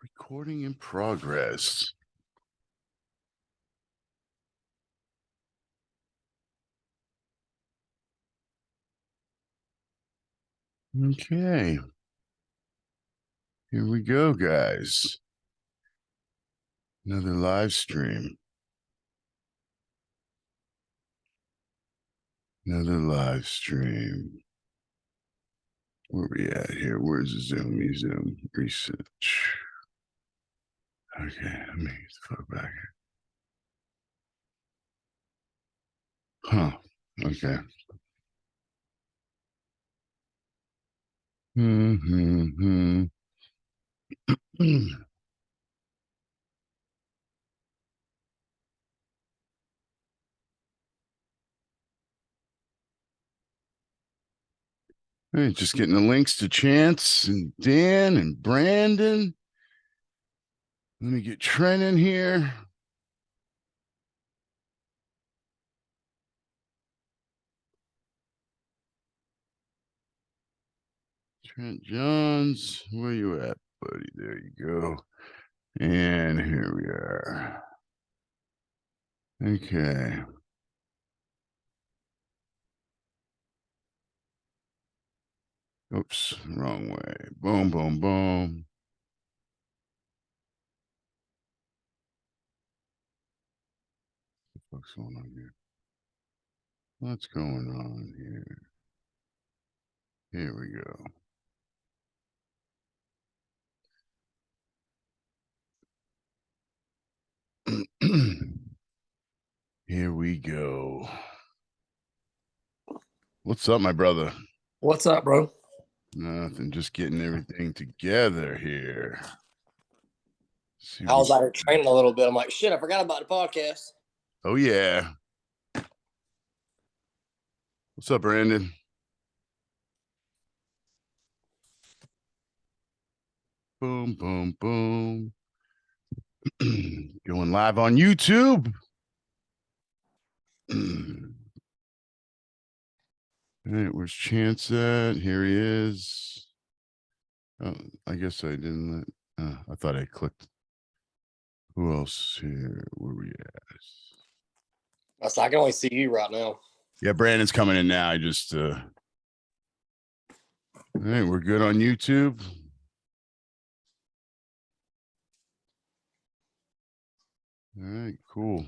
Recording in progress. Okay. Here we go, guys. Another live stream. Another live stream. Where we at here? Where's the Zoom? Zoom research. Okay, let me get the fuck back here. Huh. Okay. Hey, just getting the links to Chance and Dan and Brandon. Let me get Trent in here. Trent Johns, where you at, buddy? There you go. And here we are. Okay. Oops, wrong way. Boom, boom, boom. What's going on here? What's going on here? Here we go. Here we go. What's up, my brother? What's up, bro? Nothing, just getting everything together here. I was out here training a little bit. I'm like, shit, I forgot about the podcast. Oh, yeah. What's up, Brandon? Boom, boom, boom. Going live on YouTube. All right, where's Chance at? Here he is. Oh, I guess I didn't let, I thought I clicked. Who else here? Where we at? I can only see you right now. Yeah, Brandon's coming in now. I just all right, we're good on YouTube. All right, cool.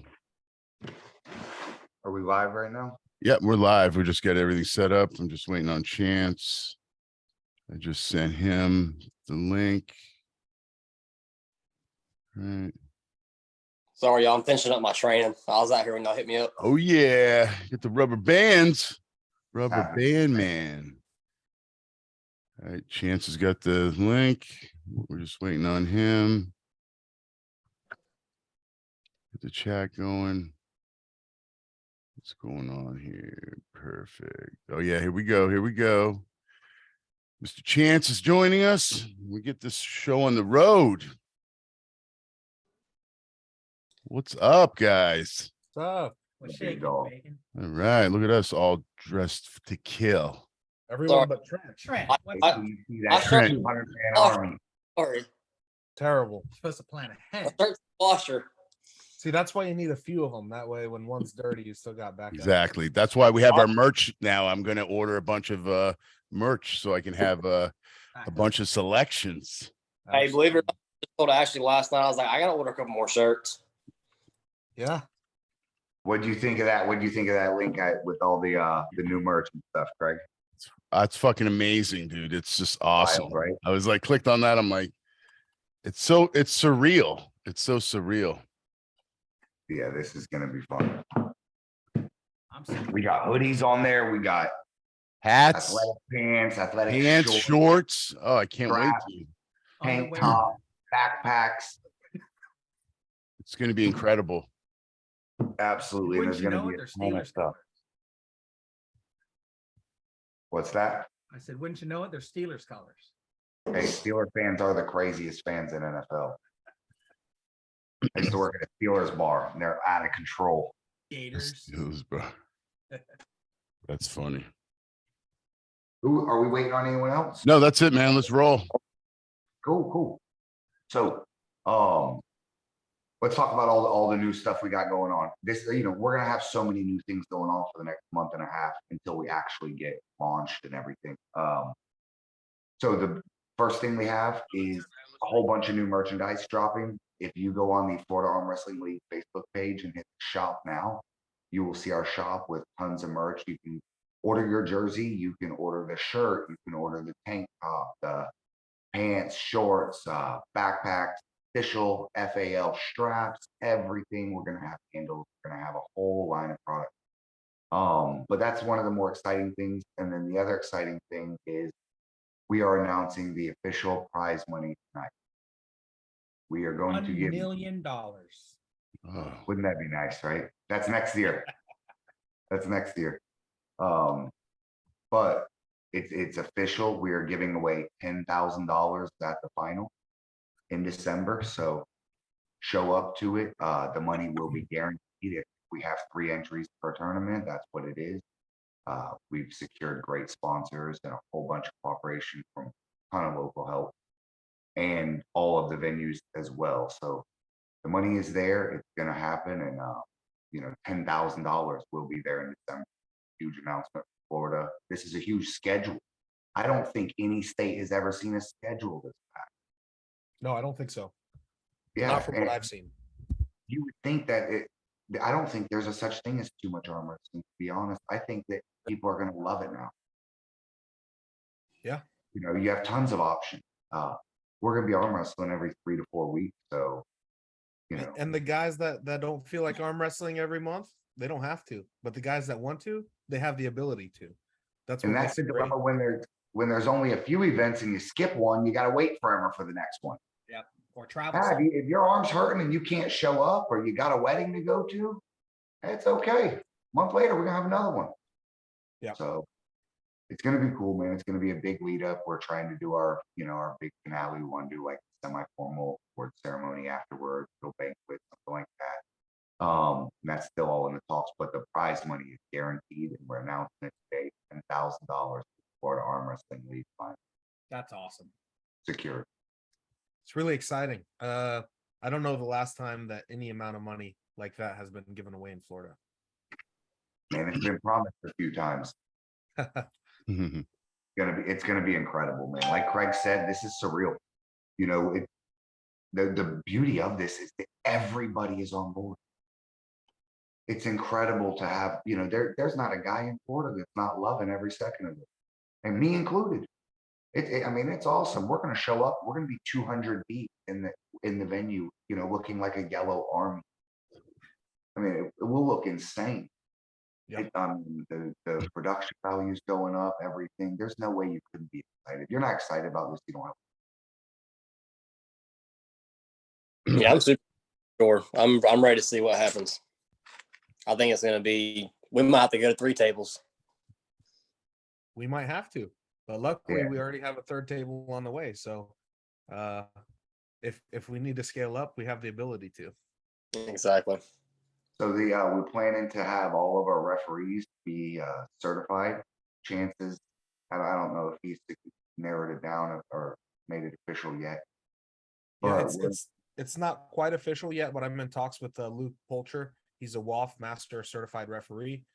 Are we live right now? Yep, we're live. We just got everything set up. I'm just waiting on Chance. I just sent him the link. All right. Sorry, y'all. I'm finishing up my training. I was out here when y'all hit me up. Oh, yeah. Get the rubber bands. Rubber band man. All right. Chance has got the link. We're just waiting on him. Get the chat going. What's going on here? Perfect. Oh, yeah. Here we go. Here we go. Mr. Chance is joining us. We get this show on the road. What's up, guys? What's up? What's shaking, bacon? All right. Look at us all dressed to kill. Everyone but Trent. Trent, Sorry. Terrible. You're supposed to plan ahead. Washer. See, that's why you need a few of them. That way, when one's dirty, you still got backup. Exactly. That's why we have our merch now. I'm going to order a bunch of merch so I can have a bunch of selections. Hey, believe it or not, I told Ashley last night, I was like, I got to order a couple more shirts. Yeah. What do you think of that? What do you think of that link with all the new merch and stuff, Craig? It's fucking amazing, dude. It's just awesome. Wild, right? I was like, clicked on that. I'm like, it's surreal. It's so surreal. Yeah, this is gonna be fun. I'm We got hoodies on there. We got Hats, athletic shorts. Oh, I can't wait to. tank top, backpacks. It's going to be incredible. Absolutely. And Wouldn't there's you gonna know be it? a They're ton of Steelers stuff. What's that? I said, wouldn't you know it? They're Steelers colors. Hey, Steeler fans are the craziest fans in NFL. I used to work at a Steelers bar and they're out of control. Gators. Bro. That's funny. Who are we waiting on? Anyone else? No, that's it, man. Let's roll. Cool. So Let's talk about all the new stuff we got going on. This, we're gonna have so many new things going on for the next month and a half until we actually get launched and everything. So the first thing we have is a whole bunch of new merchandise dropping. If you go on the Florida Arm Wrestling League Facebook page and hit shop now, you will see our shop with tons of merch. You can order your jersey, you can order the shirt, you can order the tank top, the pants, shorts, backpacks, official FAL straps, everything. We're gonna have handles. We're gonna have a whole line of products. But that's one of the more exciting things. And then the other exciting thing is we are announcing the official prize money tonight. We are going to $1 give. million. Oh, Wouldn't that be nice, right? That's next year. That's next year. But it's official. We are giving away $10,000 at the final in December. So show up to it. The money will be guaranteed. If we have 3 entries per tournament, that's what it is. We've secured great sponsors and a whole bunch of cooperation from a ton of local help and all of the venues as well. So the money is there. It's going to happen. And, $10,000 will be there in December. Huge announcement for Florida. This is a huge schedule. I don't think any state has ever seen a schedule this packed. No, I don't think so. Yeah. Not from what and I've seen. you would think that I don't think there's a such thing as too much arm wrestling, to be honest. I think that people are going to love it now. Yeah. You have tons of options. We're going to be arm wrestling every 3 to 4 weeks. So, And the guys that don't feel like arm wrestling every month, they don't have to. But the guys that want to, they have the ability to. That's what and makes that's the it great. dilemma when there's only a few events and you skip one, you got to wait forever for the next one. Yep. Or travel. Yeah, if your arm's hurting and you can't show up or you got a wedding to go to, it's okay. A month later, we're going to have another one. Yeah. So it's going to be cool, man. It's going to be a big lead up. We're trying to do our big finale. We want to do like semi-formal award ceremony afterwards, little banquet, something like that. And that's still all in the talks, but the prize money is guaranteed, and we're announcing it today: $10,000 for Florida Arm Wrestling League fund That's awesome. secured. It's really exciting. I don't know the last time that any amount of money like that has been given away in Florida. Man, it's been promised a few times. It's gonna be incredible, man. Like Craig said, this is surreal. The beauty of this is that everybody is on board. It's incredible to have, there's not a guy in Florida that's not loving every second of it, and me included. It's awesome. We're gonna show up. We're gonna be 200 deep in the venue, looking like a yellow army. It will look insane. Yep. The production values going up, everything. There's no way you couldn't be excited. If you're not excited about this, you don't have. Yeah, I'm super sure. I'm ready to see what happens. I think it's going to be. We might have to go to 3 tables. We might have to, but luckily Yeah. we already have a 3rd table on the way. So if we need to scale up, we have the ability to. Exactly. So we're planning to have all of our referees be certified. Chances, I don't know if he's narrowed it down or made it official yet. Yeah, But it's not quite official yet, but I'm in talks with Luke Polcher. He's a WAF Master Certified Referee.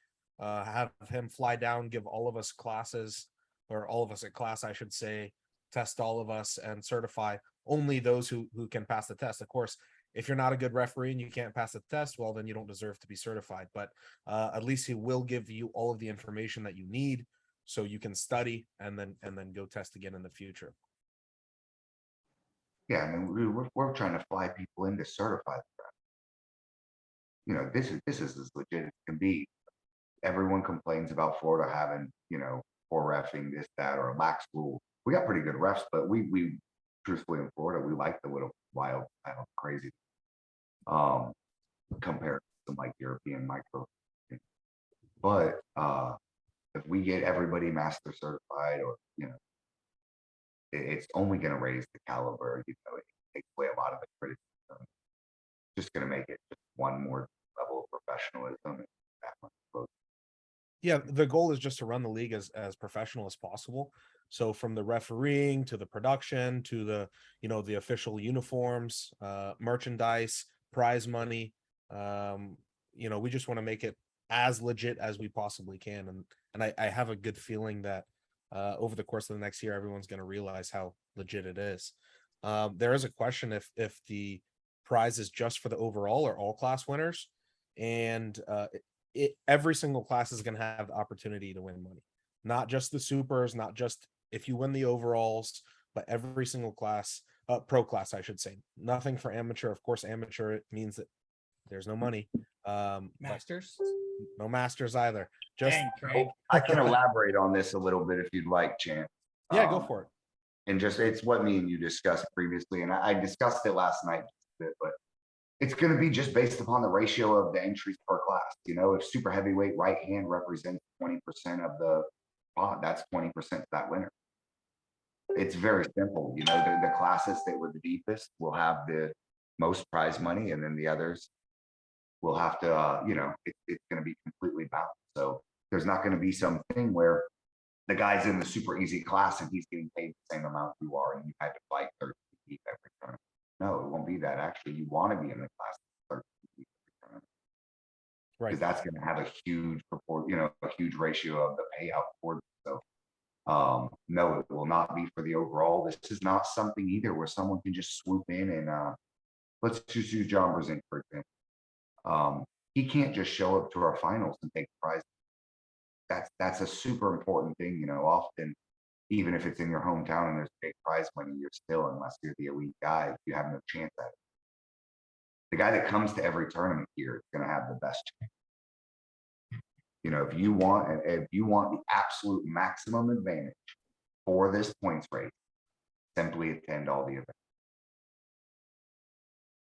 Have him fly down, give all of us classes, or all of us at class, I should say, test all of us and certify only those who can pass the test. Of course, if you're not a good referee and you can't pass the test, well, then you don't deserve to be certified. But at least he will give you all of the information that you need so you can study and then go test again in the future. yeah, we're trying to fly people in to certify them. This is as legit as it can be. Everyone complains about Florida having, poor refing, this, that, or a lax rule. We got pretty good refs, but we truthfully in Florida, we like the little wild, crazy compared to like European micro. But if we get everybody master certified, or it's only going to raise the caliber. It takes away a lot of the criticism. Just going to make it just one more level of professionalism. And that much closer. Yeah, the goal is just to run the league as professional as possible. So from the refereeing to the production to the, the official uniforms, merchandise, prize money, we just want to make it as legit as we possibly can. And I have a good feeling that over the course of the next year, everyone's going to realize how legit it is. There is a question if the prize is just for the overall or all class winners, and every single class is going to have the opportunity to win money, not just the supers, not just if you win the overalls, but every single class, pro class, I should say. Nothing for amateur. Of course, amateur, it means that there's no money. But Masters. no masters either. Just Dang, Craig. I can elaborate on this a little bit if you'd like, Chance. yeah, go for it. And just, it's what me and you discussed previously, and I discussed it last night a bit, but it's going to be just based upon the ratio of the entries per class. If super heavyweight right hand represents 20% of the pot, that's 20% to that winner. It's very simple. The classes that were the deepest will have the most prize money, and then the others will have to, it's going to be completely balanced. So there's not going to be something where the guy's in the super easy class and he's getting paid the same amount you are, and you had to fight 13 deep every tournament. No, it won't be that. Actually, you want to be in the class 13 deep every tournament. Right. Because that's going to have a huge proportion, a huge ratio of the payout for it. So no, it will not be for the overall. This is not something either where someone can just swoop in and let's just use John Brzezinski, for example. He can't just show up to our finals and take the prize. That's a super important thing. Often, even if it's in your hometown and there's big prize money, you're still, unless you're the elite guy, you have no chance at it. The guy that comes to every tournament here is going to have the best chance. If you want the absolute maximum advantage for this points race, simply attend all the events.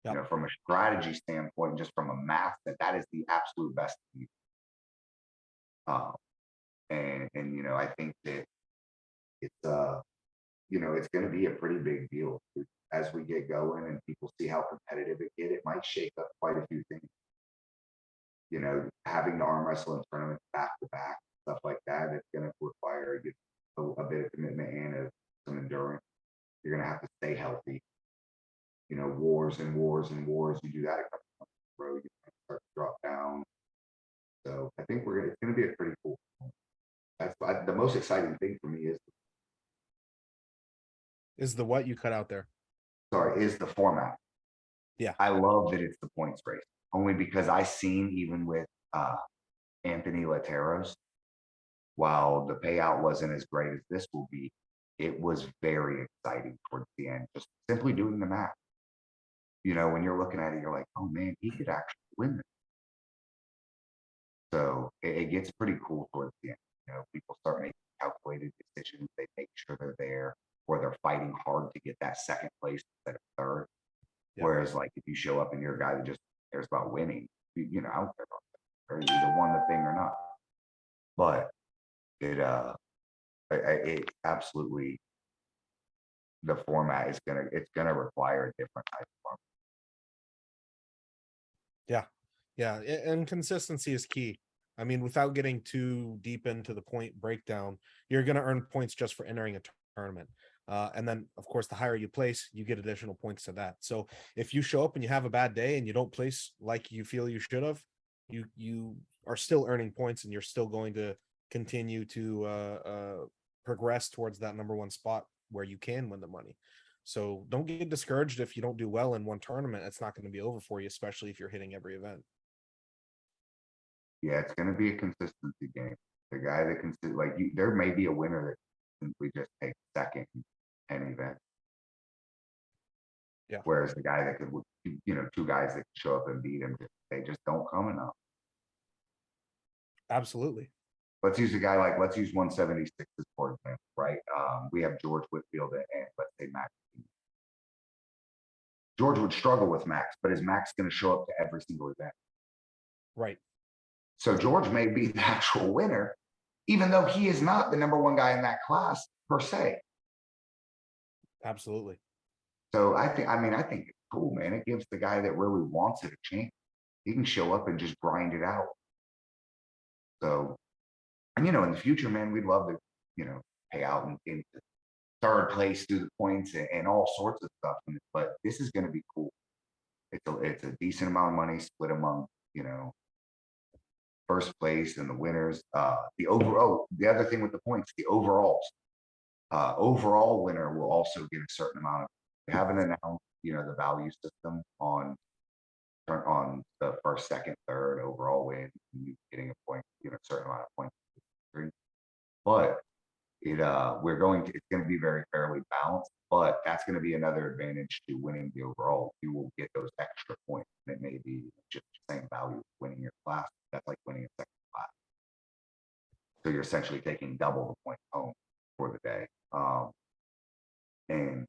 Yep. From a strategy standpoint, just from a math, that is the absolute best thing. And I think that it's it's going to be a pretty big deal as we get going and people see how competitive it might shake up quite a few things. Having the arm wrestling tournament back to back, stuff like that, it's going to require a bit of commitment and some endurance. You're going to have to stay healthy. Wars and wars and wars. You do that a couple months in a row, you start to drop down. So I think it's going to be a pretty cool. That's the most exciting thing for me Is the what you cut out there? is the format. Yeah. I love that it's the points race, only because I seen even with Anthony Lateros, while the payout wasn't as great as this will be, it was very exciting towards the end, just simply doing the math. When you're looking at it, you're like, oh man, he could actually win this. So it gets pretty cool towards the end. People start making calculated decisions. They make sure they're there, or they're fighting hard to get that second place instead of third. Yeah. Whereas, like, if you show up and you're a guy that just cares about winning, I don't care about that. Or you either won the thing or not. But it absolutely, the format is gonna require a different type of format. Yeah, and consistency is key. I mean, without getting too deep into the point breakdown, you're going to earn points just for entering a tournament. And then, of course, the higher you place, you get additional points to that. So if you show up and you have a bad day and you don't place like you feel you should have, you are still earning points, and you're still going to continue to progress towards that number one spot where you can win the money. So don't get discouraged if you don't do well in one tournament. It's not going to be over for you, especially if you're hitting every event. Yeah, it's going to be a consistency game. The guy that can there may be a winner that simply just takes second in an event. Yeah. Whereas the guy that could, two guys that can show up and beat him, they just don't come enough. Absolutely. Let's use 176 for example, right? We have George Whitfield and let's say Max. George would struggle with Max, but is Max going to show up to every single event? Right. So George may be the actual winner, even though he is not the number one guy in that class per se. Absolutely. So I think it's cool, man. It gives the guy that really wants it a chance. He can show up and just grind it out. So, and in the future, man, we'd love to, pay out in third place through the points and all sorts of stuff. But this is going to be cool. It's a decent amount of money split among, first place and the winners. The other thing with the points, the overalls. Overall winner will also get a certain amount of. We haven't announced, the value system on the first, second, third overall win, you getting a point, a certain amount of points. But it's going to be very fairly balanced, but that's going to be another advantage to winning the overall. You will get those extra points. And it may be just the same value as winning your class. That's like winning a second class. So you're essentially taking double the points home for the day. And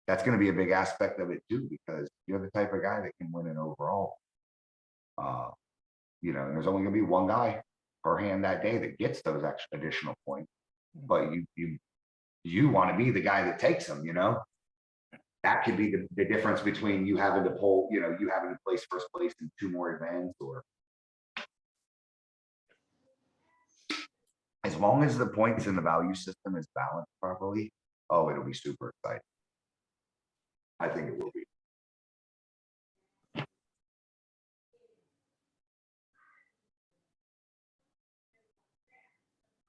that's going to be a big aspect of it too, because you're the type of guy that can win an overall. And there's only going to be one guy per hand that day that gets those extra additional points. But you want to be the guy that takes them, that could be the difference between you having to pull, you having to place first place in 2 more events, or as long as the points in the value system is balanced properly. Oh, it'll be super exciting. I think it will be.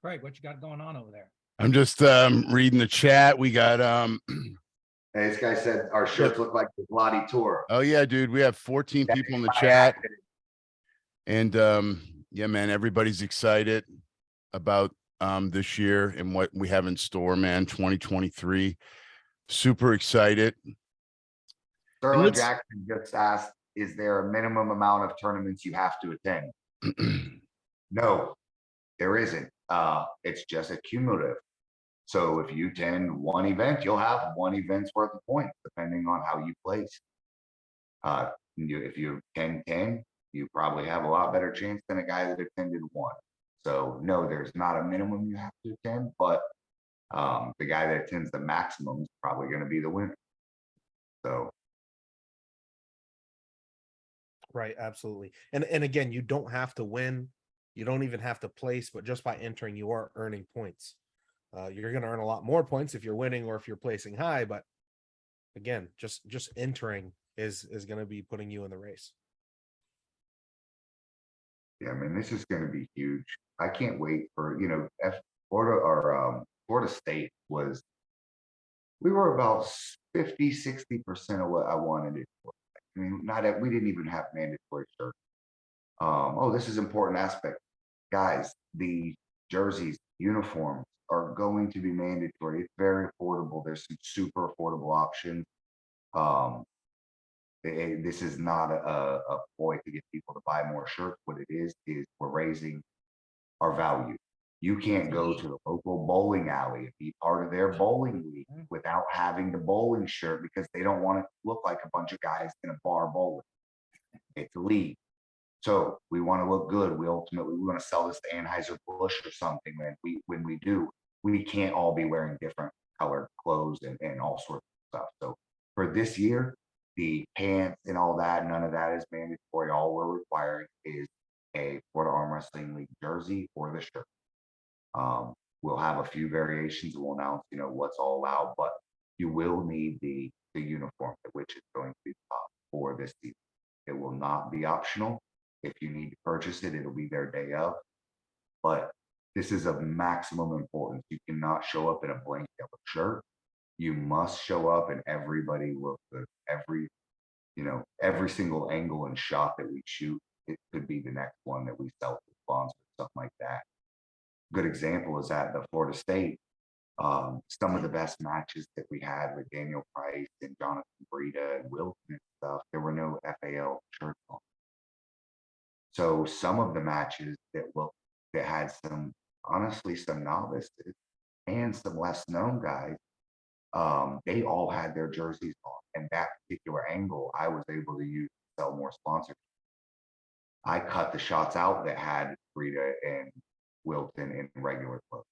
Craig, what you got going on over there? I'm just reading the chat. We got Hey, this guy said our shirts look like the Bloody Tour. oh yeah, dude, we have 14 That people in is the by chat. accident. And yeah, man, everybody's excited about this year and what we have in store, man. 2023. Super excited. Sterling let's- Jackson just asked, is there a minimum amount of tournaments you have to attend? No, there isn't. It's just a cumulative. So if you attend one event, you'll have one event's worth of points, depending on how you place. If you attend 10, you probably have a lot better chance than a guy that attended 1. So no, there's not a minimum you have to attend, but the guy that attends the maximum is probably going to be the winner. So. Right, absolutely. And again, you don't have to win. You don't even have to place, but just by entering, you are earning points. You're going to earn a lot more points if you're winning or if you're placing high. But again, just entering is going to be putting you in the race. Yeah, I mean, this is going to be huge. I can't wait for, Florida State was, we were about 50-60% of what I wanted it for. I mean, we didn't even have mandatory shirts. This is an important aspect. Guys, the jerseys, uniforms are going to be mandatory. It's very affordable. There's some super affordable options. This is not a ploy to get people to buy more shirts. What it is we're raising our value. You can't go to the local bowling alley and be part of their bowling league without having the bowling shirt, because they don't want to look like a bunch of guys in a bar bowling. It's a league. So we want to look good. We want to sell this to Anheuser-Busch or something. When we do, we can't all be wearing different colored clothes and all sorts of stuff. So for this year, the pants and all that, none of that is mandatory. All we're requiring is a Florida Arm Wrestling League jersey or the shirt. We'll have a few variations. We'll announce, what's all allowed, but you will need the uniform, which is going to be top for this season. It will not be optional. If you need to purchase it, it'll be their day of. But this is of maximum importance. You cannot show up in a blank yellow shirt. You must show up and everybody look good. Every single angle and shot that we shoot, it could be the next one that we sell to sponsors, stuff like that. Good example is at the Florida State. Some of the best matches that we had with Daniel Price and Jonathan Breida and Wilson and stuff, there were no FAL shirts on. So some of the matches that had some novices and some less known guys, they all had their jerseys on. And that particular angle, I was able to use to sell more sponsorships. I cut the shots out that had Breida and Wilton in regular clothes.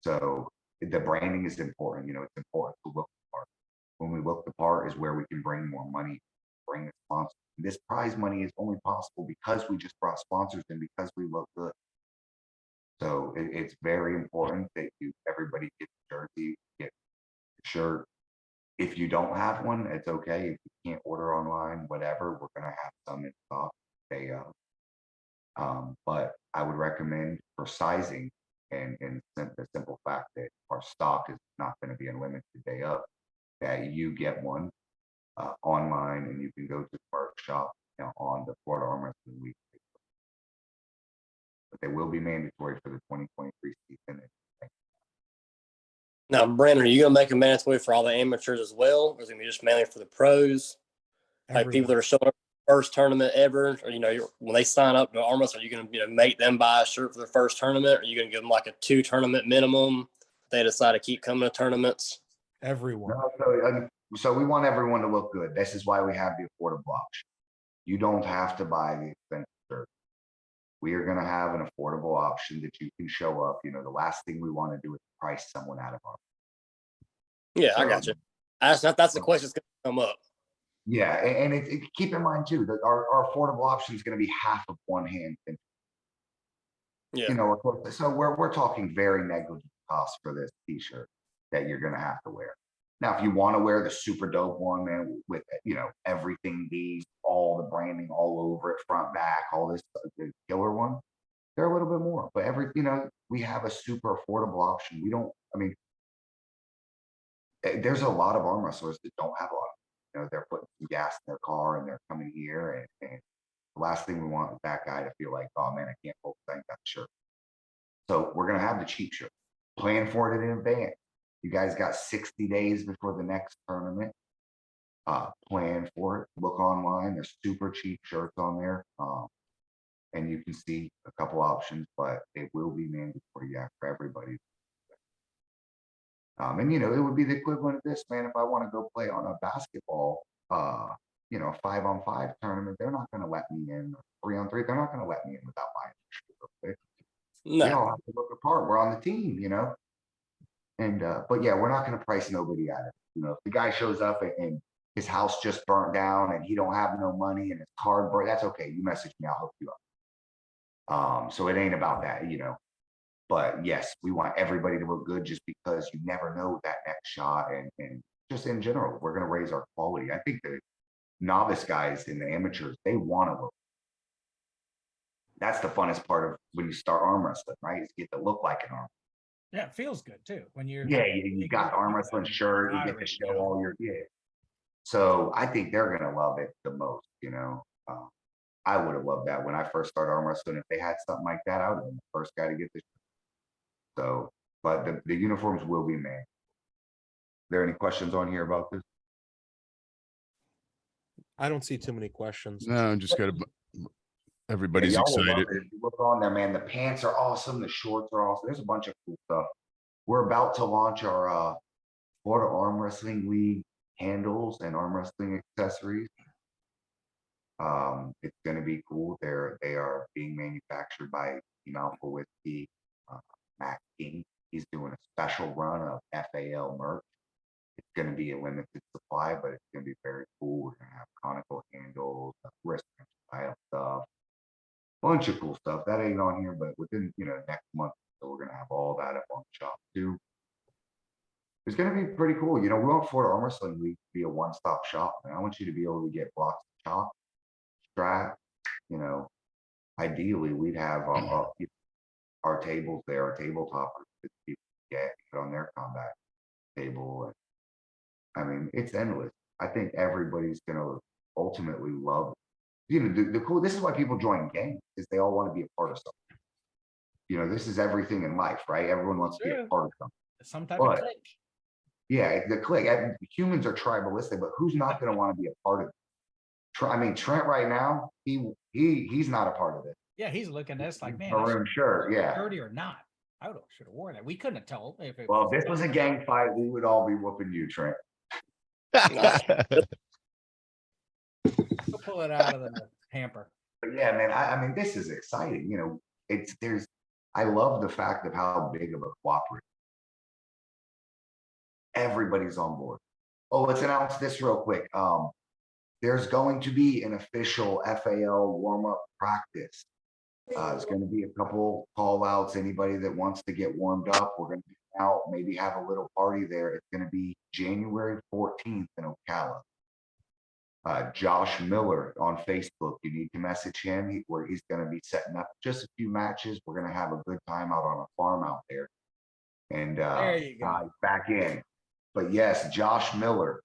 So the branding is important. It's important to look the part. When we look the part is where we can bring more money, bring the sponsors. This prize money is only possible because we just brought sponsors in, because we look good. So it's very important that everybody gets a jersey, get a shirt. If you don't have one, it's okay. If you can't order online, whatever, we're gonna have some in stock day of. But I would recommend for sizing and the simple fact that our stock is not gonna be unlimited day of, that you get one online and you can go to the merch shop, on the Florida Arm Wrestling League. But they will be mandatory for the 2023 season. Now, Brandon, are you gonna make them mandatory for all the amateurs as well, or is it gonna be just mainly for the pros? Like people that are showing up for their first tournament ever, or when they sign up to arm wrestle, are you gonna make them buy a shirt for their first tournament? Or are you gonna give them like a 2 tournament minimum? If they decide to keep coming to tournaments. Everyone. No, so we want everyone to look good. This is why we have the affordable option. You don't have to buy the expensive shirt. We are going to have an affordable option that you can show up. The last thing we want to do is price someone out of our. Yeah, I got you. That's the question that's gonna come up. Yeah, and keep in mind too that our affordable option is going to be half of one hand. And, Yeah. so we're talking very negligible cost for this T-shirt that you're going to have to wear. Now, if you want to wear the super dope one, man, with everything, all the branding all over it, front, back, all this, the killer one, they're a little bit more. But we have a super affordable option. There's a lot of arm wrestlers that don't have a lot. They're putting some gas in their car and they're coming here, and the last thing we want is that guy to feel like, oh man, I can't hold that shirt. So we're gonna have the cheap shirt. Plan for it in advance. You guys got 60 days before the next tournament. Plan for it. Look online. There's super cheap shirts on there. And you can see a couple options, but it will be mandatory, for everybody. And it would be the equivalent of this, man. If I want to go play on a basketball, 5-on-5 tournament, they're not going to let me in. 3-on-3, they're not going to let me in without buying a shirt. No. We all have to look apart. We're on the team, And but yeah, we're not going to price nobody out of it. If the guy shows up and his house just burnt down and he don't have no money and his card broke, that's okay. You message me, I'll hook you up. So it ain't about that, But yes, we want everybody to look good just because you never know that next shot, and just in general, we're going to raise our quality. I think the novice guys and the amateurs, they want to look. That's the funnest part of when you start arm wrestling, right? Is get to look like an arm. Yeah, it feels good too when you're. Yeah, you got arm wrestling shirt, you get to show all your So I think they're gonna love it the most. I would have loved that when I first started arm wrestling. If they had something like that, I would have been the first guy to get this. So, but the uniforms will be made. There any questions on here about this? I don't see too many questions. No, just got everybody's Y'all will love excited. it. If you look on there, man, the pants are awesome. The shorts are awesome. There's a bunch of cool stuff. We're about to launch our Florida Arm Wrestling League handles and arm wrestling accessories. It's going to be cool. They are being manufactured by Mouthful Whiskey. Matt King, he's doing a special run of FAL merch. It's going to be a limited supply, but it's going to be very cool. We're going to have conical handles, wrist style stuff, bunch of cool stuff that ain't on here, but within next month, so we're going to have all that up on the shop too. It's going to be pretty cool. We want Florida Arm Wrestling League to be a one-stop shop, man. I want you to be able to get blocks of chalk, strap. Ideally, we'd have our tables there, our table toppers that people get on their combat table. It's endless. I think everybody's gonna ultimately love it. The cool. This is why people join gangs, is they all want to be a part of something. This is everything in life, right? Everyone wants to be a part of something. Some type of click. Yeah, the click. Humans are tribalistic, but who's not going to want to be a part of it? Trent right now, he's not a part of it. Yeah, he's looking at us like, man, Maroon shirt, yeah. dirty or not? I should have worn it. We couldn't have told if it. Well, if this was a gang fight, we would all be whooping you, Trent. We'll pull it out of the hamper. But yeah, man, this is exciting. I love the fact of how big of a cooperative. Everybody's on board. Oh, let's announce this real quick. There's going to be an official FAL warm-up practice There's going to be a couple call outs. Anybody that wants to get warmed up, we're going to be out, maybe have a little party there. It's going to be January 14th in Ocala. Josh Miller on Facebook. You need to message him where he's going to be setting up just a few matches. We're going to have a good time out on a farm out there. And There you go. back in. But yes, Josh Miller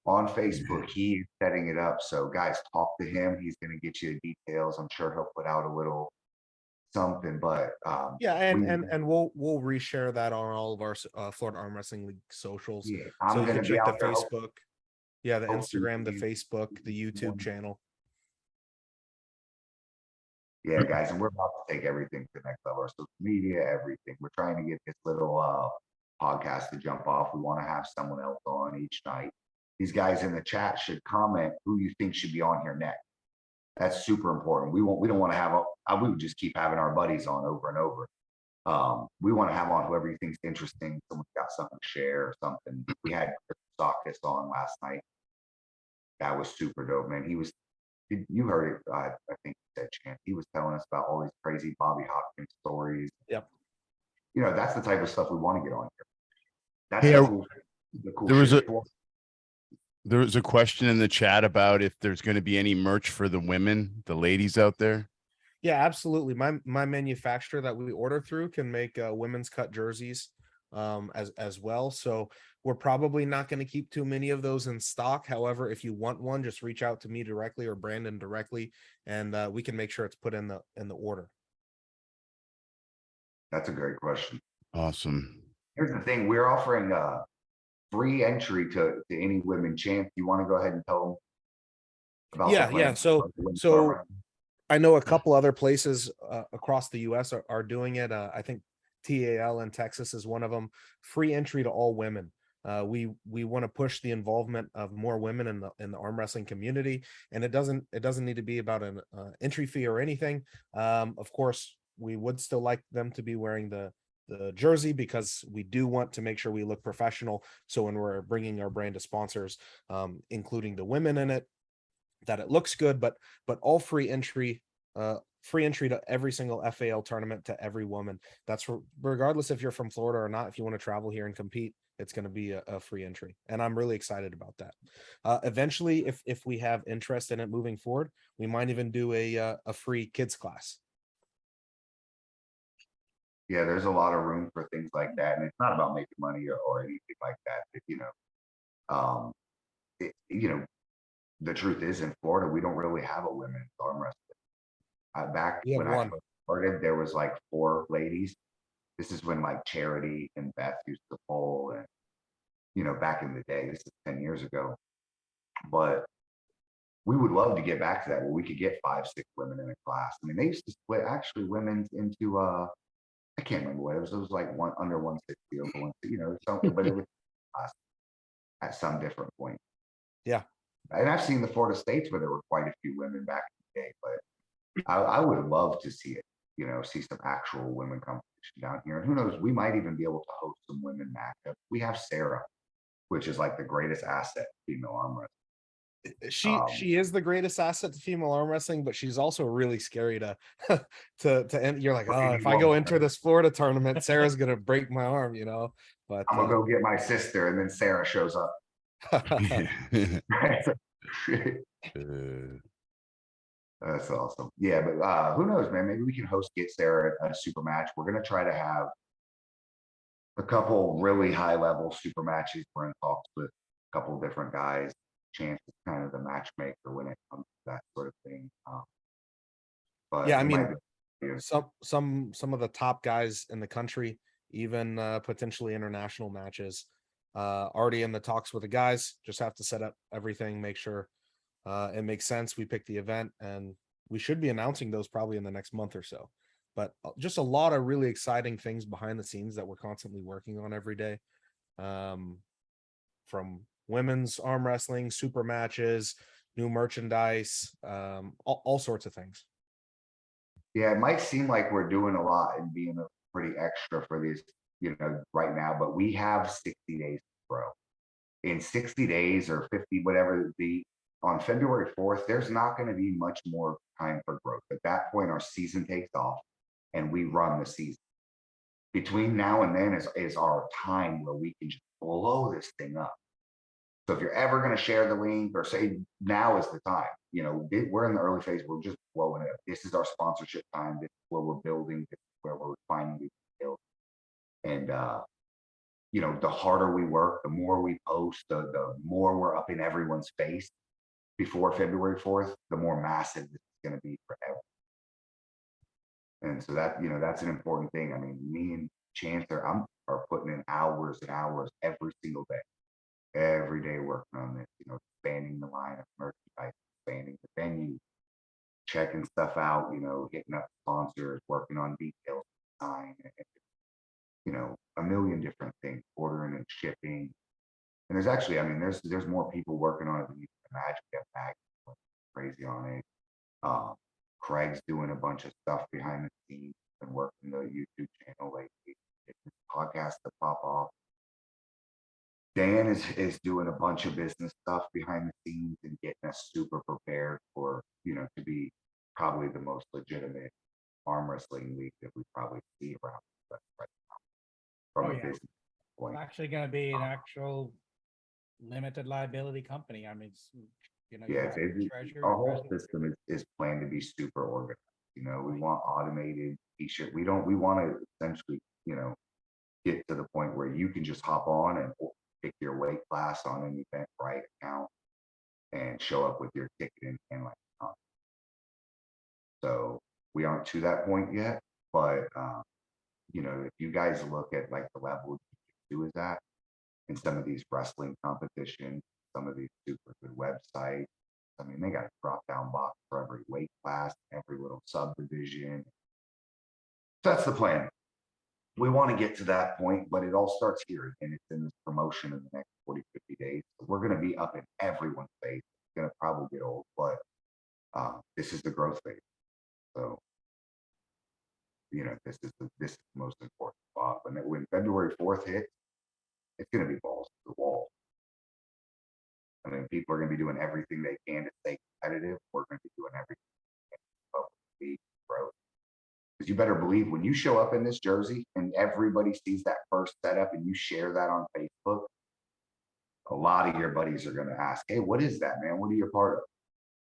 on Facebook, he is setting it up. So guys, talk to him. He's going to get you the details. I'm sure he'll put out a little something, but Yeah, and we'll reshare that on all of our Florida Arm Wrestling League socials. yeah, So I'm you going can to be check the out there. Facebook, yeah, the hopefully Instagram, the you- Facebook, the YouTube channel. Yeah, guys, and we're about to take everything to the next level. Our social media, everything. We're trying to get this little podcast to jump off. We want to have someone else on each night. These guys in the chat should comment who you think should be on here next. That's super important. We don't want to have we would just keep having our buddies on over and over. We want to have on whoever you think's interesting. Someone's got something to share or something. We had Sakis on last night. That was super dope, man. You heard it. I think he said Chance. He was telling us about all these crazy Bobby Hopkins stories. Yep. You know, that's the type of stuff we want to get on here. That's Hey, the cool there was shit. There was a question in the chat about if there's going to be any merch for the women, the ladies out there. Yeah, absolutely. My manufacturer that we order through can make women's cut jerseys as well. So we're probably not going to keep too many of those in stock. However, if you want one, just reach out to me directly or Brandon directly, and we can make sure it's put in the order. That's a great question. Awesome. Here's the thing: we're offering free entry to any women. Chance, you want to go ahead and tell them about? Yeah, the plan? yeah. So I know a couple other places across the U.S. are doing it. I think TAL in Texas is one of them. Free entry to all women. We want to push the involvement of more women in the arm wrestling community, and it doesn't need to be about an entry fee or anything. Of course, we would still like them to be wearing the jersey because we do want to make sure we look professional. So when we're bringing our brand to sponsors, including the women in it, that it looks good, but all free entry to every single FAL tournament to every woman. That's regardless if you're from Florida or not. If you want to travel here and compete, it's going to be a free entry, and I'm really excited about that. Eventually, if we have interest in it moving forward, we might even do a free kids class. Yeah, there's a lot of room for things like that, and it's not about making money or anything like that. The truth is, in Florida, we don't really have a women's arm wrestling. Back We have when I one. first started, there was like 4 ladies. This is when like Charity and Beth used to pull, and back in the day, this is 10 years ago. But we would love to get back to that where we could get 5, 6 women in a class. I mean, they used to split actually women's into I can't remember what it was. It was like one under 160 over 160, something, but it was at some different point. Yeah. And I've seen the Florida States where there were quite a few women back in the day, but I would love to see it, see some actual women competition down here. And who knows, we might even be able to host some women matchups. We have Sarah, which is like the greatest asset female arm wrestling. She is the greatest asset to female arm wrestling, but she's also really scary to to end. You're like, oh, if I go enter this Florida tournament, Sarah's gonna break my arm, But I'm gonna go get my sister, and then Sarah shows up. That's awesome. Yeah, but who knows, man? Maybe we can get Sarah a super match. We're gonna try to have a couple really high level super matches. We're in talks with a couple of different guys. Chance is kind of the matchmaker when it comes to that sort of thing. But yeah, I mean, some of the top guys in the country, even potentially international matches, already in the talks with the guys. Just have to set up everything, make sure it makes sense. We pick the event, and we should be announcing those probably in the next month or so. But just a lot of really exciting things behind the scenes that we're constantly working on every day, from women's arm wrestling, super matches, new merchandise, all sorts of things. Yeah, it might seem like we're doing a lot and being pretty extra for these, right now, but we have 60 days to grow. In 60 days or 50, whatever the on February 4th, there's not going to be much more time for growth. At that point, our season takes off and we run the season. Between now and then is our time where we can just blow this thing up. So if you're ever going to share the link or say now is the time, we're in the early phase. We're just blowing it up. This is our sponsorship time. This is where we're building. This is where we're refining these skills. And, the harder we work, the more we post, the more we're up in everyone's face before February 4th, the more massive it's going to be forever. And so that's an important thing. I mean, me and Chance are putting in hours and hours every single day working on this, expanding the line of merchandise, expanding the venue, checking stuff out, hitting up sponsors, working on details, design, a million different things, ordering and shipping. And there's actually, there's more people working on it than you can imagine. Get back crazy on it. Craig's doing a bunch of stuff behind the scenes and working the YouTube channel lately, getting podcasts to pop off. Dan is doing a bunch of business stuff behind the scenes and getting us super prepared for, to be probably the most legitimate arm wrestling league that we probably see around right now from Oh, a yeah. business point. It's actually going to be an actual limited liability company. I mean, you Yeah, have the treasurer, our the whole president. system is planned to be super organized. We want automated t-shirt. We want to essentially, get to the point where you can just hop on and pick your weight class on an Eventbrite account and show up with your ticket and like. So we aren't to that point yet, but if you guys look at like the level you is at in some of these wrestling competitions, some of these super good websites. I mean, they got a drop down box for every weight class, every little subdivision. That's the plan. We want to get to that point, but it all starts here and it's in this promotion in the next 40, 50 days. So we're going to be up in everyone's face. It's going to probably get old, but this is the growth phase. So, this is the most important spot. When February 4th hits, it's going to be balls to the wall. I mean, people are going to be doing everything they can to stay competitive. We're going to be doing everything to grow. Because you better believe when you show up in this jersey and everybody sees that first setup and you share that on Facebook, a lot of your buddies are going to ask, "Hey, what is that, man? What are you a part of?"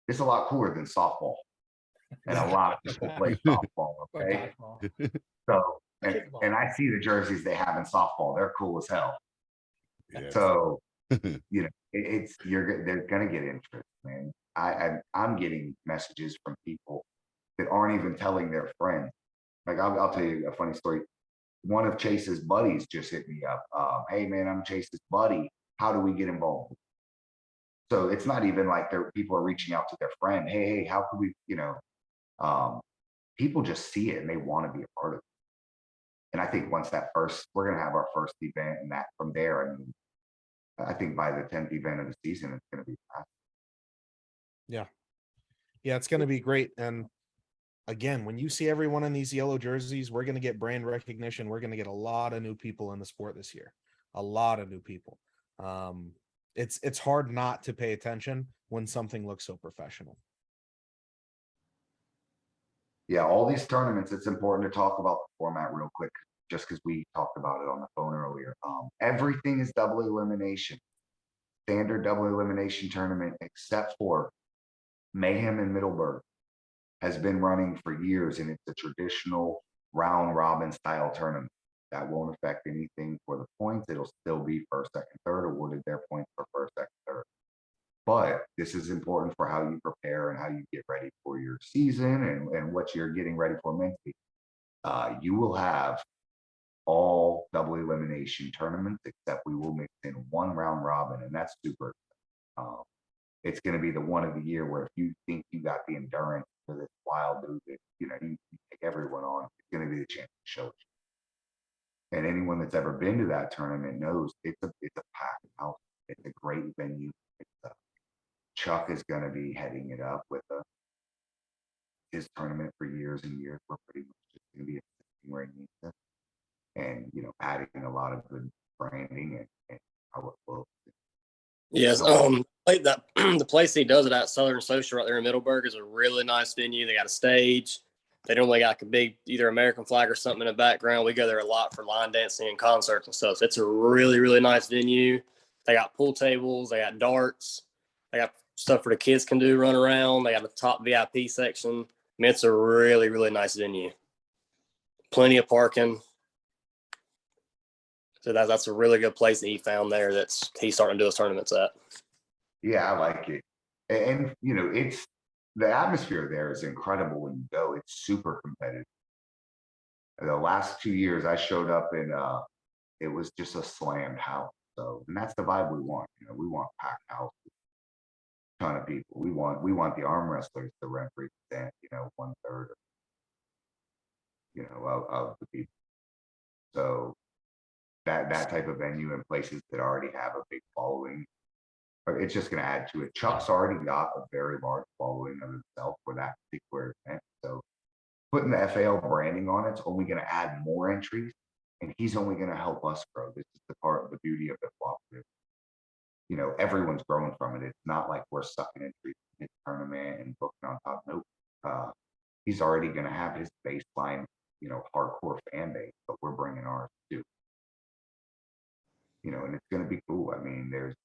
It's a lot cooler than softball. And a lot of people play softball, okay? So, and I see the jerseys they have in softball. They're cool as hell. Yeah. So, they're gonna get interest, man. I'm getting messages from people that aren't even telling their friends. Like I'll tell you a funny story. One of Chase's buddies just hit me up. Hey man, I'm Chase's buddy. How do we get involved? So it's not even like people are reaching out to their friend. Hey, how can we, people just see it and they want to be a part of it. And I think once we're going to have our first event and that from there, I think by the 10th event of the season, it's going to be fast. Yeah, it's going to be great. And again, when you see everyone in these yellow jerseys, we're going to get brand recognition. We're going to get a lot of new people in the sport this year. A lot of new people. It's hard not to pay attention when something looks so professional. Yeah, all these tournaments, it's important to talk about the format real quick, just because we talked about it on the phone earlier. Everything is double elimination, standard double elimination tournament, except for Mayhem in Middleburg has been running for years, and it's a traditional round robin style tournament. That won't affect anything for the points. It'll still be first, second, third, awarded their points for first, second, third. But this is important for how you prepare and how you get ready for your season and what you're getting ready for mentally. You will have all double elimination tournaments, except we will mix in one round robin, and that's super. It's going to be the one of the year where if you think you got the endurance for this wild dude that you take everyone on, it's going to be the chance to show it. And anyone that's ever been to that tournament knows it's a packed house. It's a great venue. Chuck is going to be heading it up with his tournament for years and years. We're pretty much just going to be assisting where he needs it, and adding a lot of good branding and how it looks. Yes, So- that the place he does it at, Southern Social, right there in Middleburg, is a really nice venue. They got a stage. They normally got like a big either American flag or something in the background. We go there a lot for line dancing and concerts and stuff. So it's a really, really nice venue. They got pool tables. They got darts. They got stuff for the kids can do, run around. They got a top VIP section. I mean, it's a really, really nice venue. Plenty of parking. So that's a really good place that he found there. He's starting to do his tournaments at. Yeah, I like it. And you know, it's the atmosphere there is incredible when you go. It's super competitive. The last 2 years I showed up and it was just a slammed house. So, and that's the vibe we want. You know, we want packed house, ton of people. We want the arm wrestlers to represent, you know, 1/3 of the people. So that type of venue in places that already have a big following, it's just going to add to it. Chuck's already got a very large following of himself for that particular event. So putting the FAL branding on it's only going to add more entries, and he's only going to help us grow. This is the part of the beauty of the cooperative. You know, everyone's growing from it. It's not like we're sucking entries in his tournament and booking on top. Nope. He's already going to have his baseline, you know, hardcore fan base, but we're bringing ours too. You know, and it's going to be cool. I mean, there's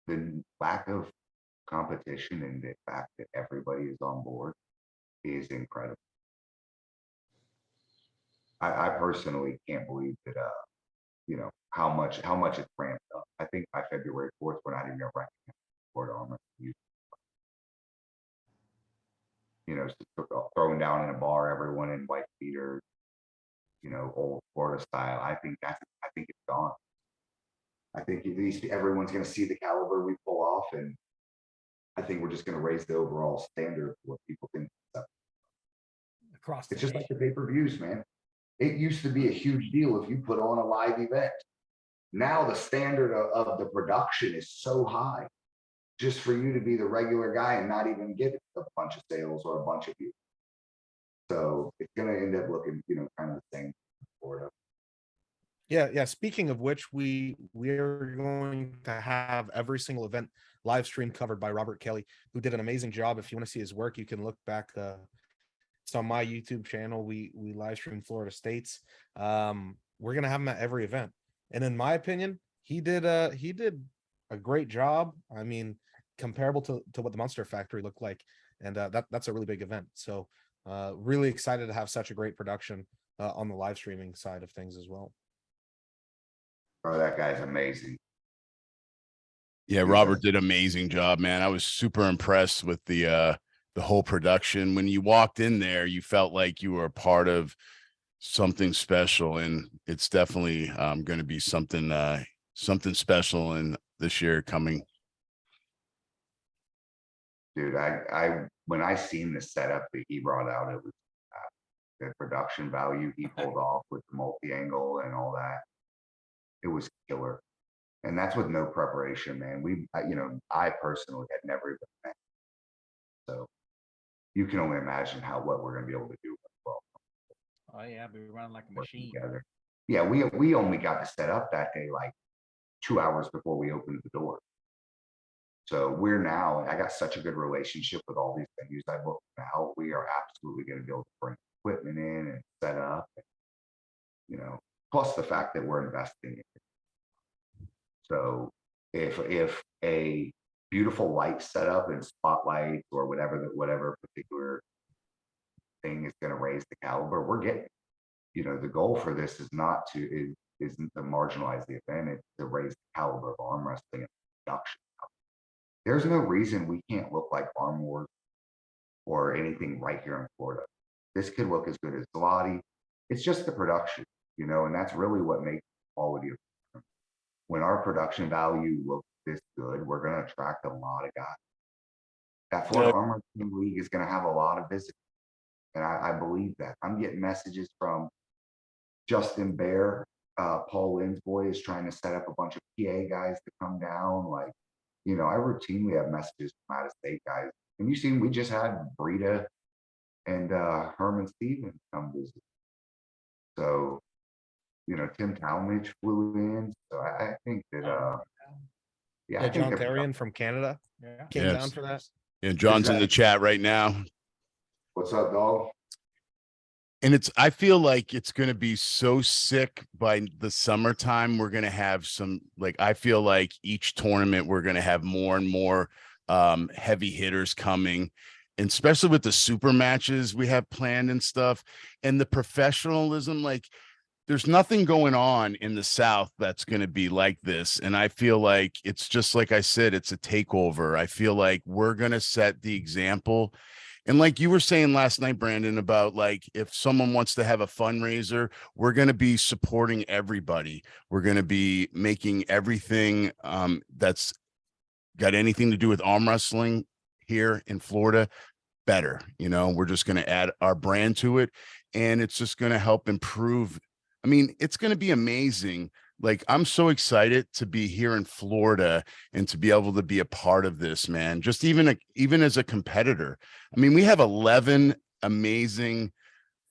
the lack of competition and the fact that everybody is on board is incredible. I personally can't believe that you know how much it's ramped up. I think by February 4th we're not even gonna recognize Florida Armor. You know, throwing down in a bar, everyone in white beaters, you know, old Florida style. I think it's gone. I think at least everyone's gonna see the caliber we pull off, and I think we're just gonna raise the overall standard for what people think. Across It's the just like nation. the pay-per-views, man. It used to be a huge deal if you put on a live event. Now the standard of the production is so high just for you to be the regular guy and not even get a bunch of sales or a bunch of views. So it's going to end up looking, you know, kind of the same for it. Yeah. Speaking of which, we're going to have every single event live stream covered by Robert Kelly, who did an amazing job. If you want to see his work, you can look back. It's on my YouTube channel. We live stream Florida States. We're gonna have him at every event, and in my opinion, he did a great job. I mean, comparable to what the Monster Factory looked like, and that's a really big event. So, really excited to have such a great production on the live streaming side of things as well. Oh, that guy's amazing. Yeah, Robert did an amazing job, man. I was super impressed with the whole production. When you walked in there, you felt like you were a part of something special, and it's definitely going to be something special in this year coming. Dude, I when I seen the setup that he brought out, it was the production value he pulled off with the multi-angle and all that. It was killer. And that's with no preparation, man. You know, I personally had never even met. So you can only imagine what we're going to be able to do. Well, Oh yeah, we run like a machine. together. Yeah, we only got to set up that day like 2 hours before we opened the door. So I got such a good relationship with all these venues I booked now. We are absolutely going to be able to bring equipment in and set up, and, you know, plus the fact that we're investing in it. So if a beautiful light setup and spotlights or whatever particular thing is going to raise the caliber, we're getting, you know, the goal for this is isn't to marginalize the event, it's to raise the caliber of arm wrestling and production. There's no reason we can't look like Arm Wars or anything right here in Florida. This could look as good as Lottie. It's just the production, you know, and that's really what makes quality of it. When our production value looks this good, we're going to attract a lot of guys. That Florida Armwrestling League is going to have a lot of visitors, and I believe that. I'm getting messages from Justin Bear. Paul Lynn's boy is trying to set up a bunch of PA guys to come down. Like, you know, I routinely have messages from out of state guys. And you've seen, we just had Brita and Herman Stevens come visit. So, you know, Tim Talmadge flew in. So I think that Yeah, Yeah, I think John they're- Therian from Canada Yeah. came Yes. down for that. And John's in the chat right now. What's up, dog? And I feel like it's going to be so sick by the summertime. We're going to have some, like, I feel like each tournament, we're going to have more and more heavy hitters coming, and especially with the super matches we have planned and stuff, and the professionalism. Like, there's nothing going on in the South that's going to be like this. And I feel like it's just, like I said, it's a takeover. I feel like we're going to set the example. And like you were saying last night, Brandon, about like, if someone wants to have a fundraiser, we're going to be supporting everybody. We're going to be making everything that's got anything to do with arm wrestling here in Florida better. You know, we're just going to add our brand to it, and it's just going to help improve. I mean, it's going to be amazing. Like, I'm so excited to be here in Florida and to be able to be a part of this, man. Just even as a competitor. I mean, we have 11 amazing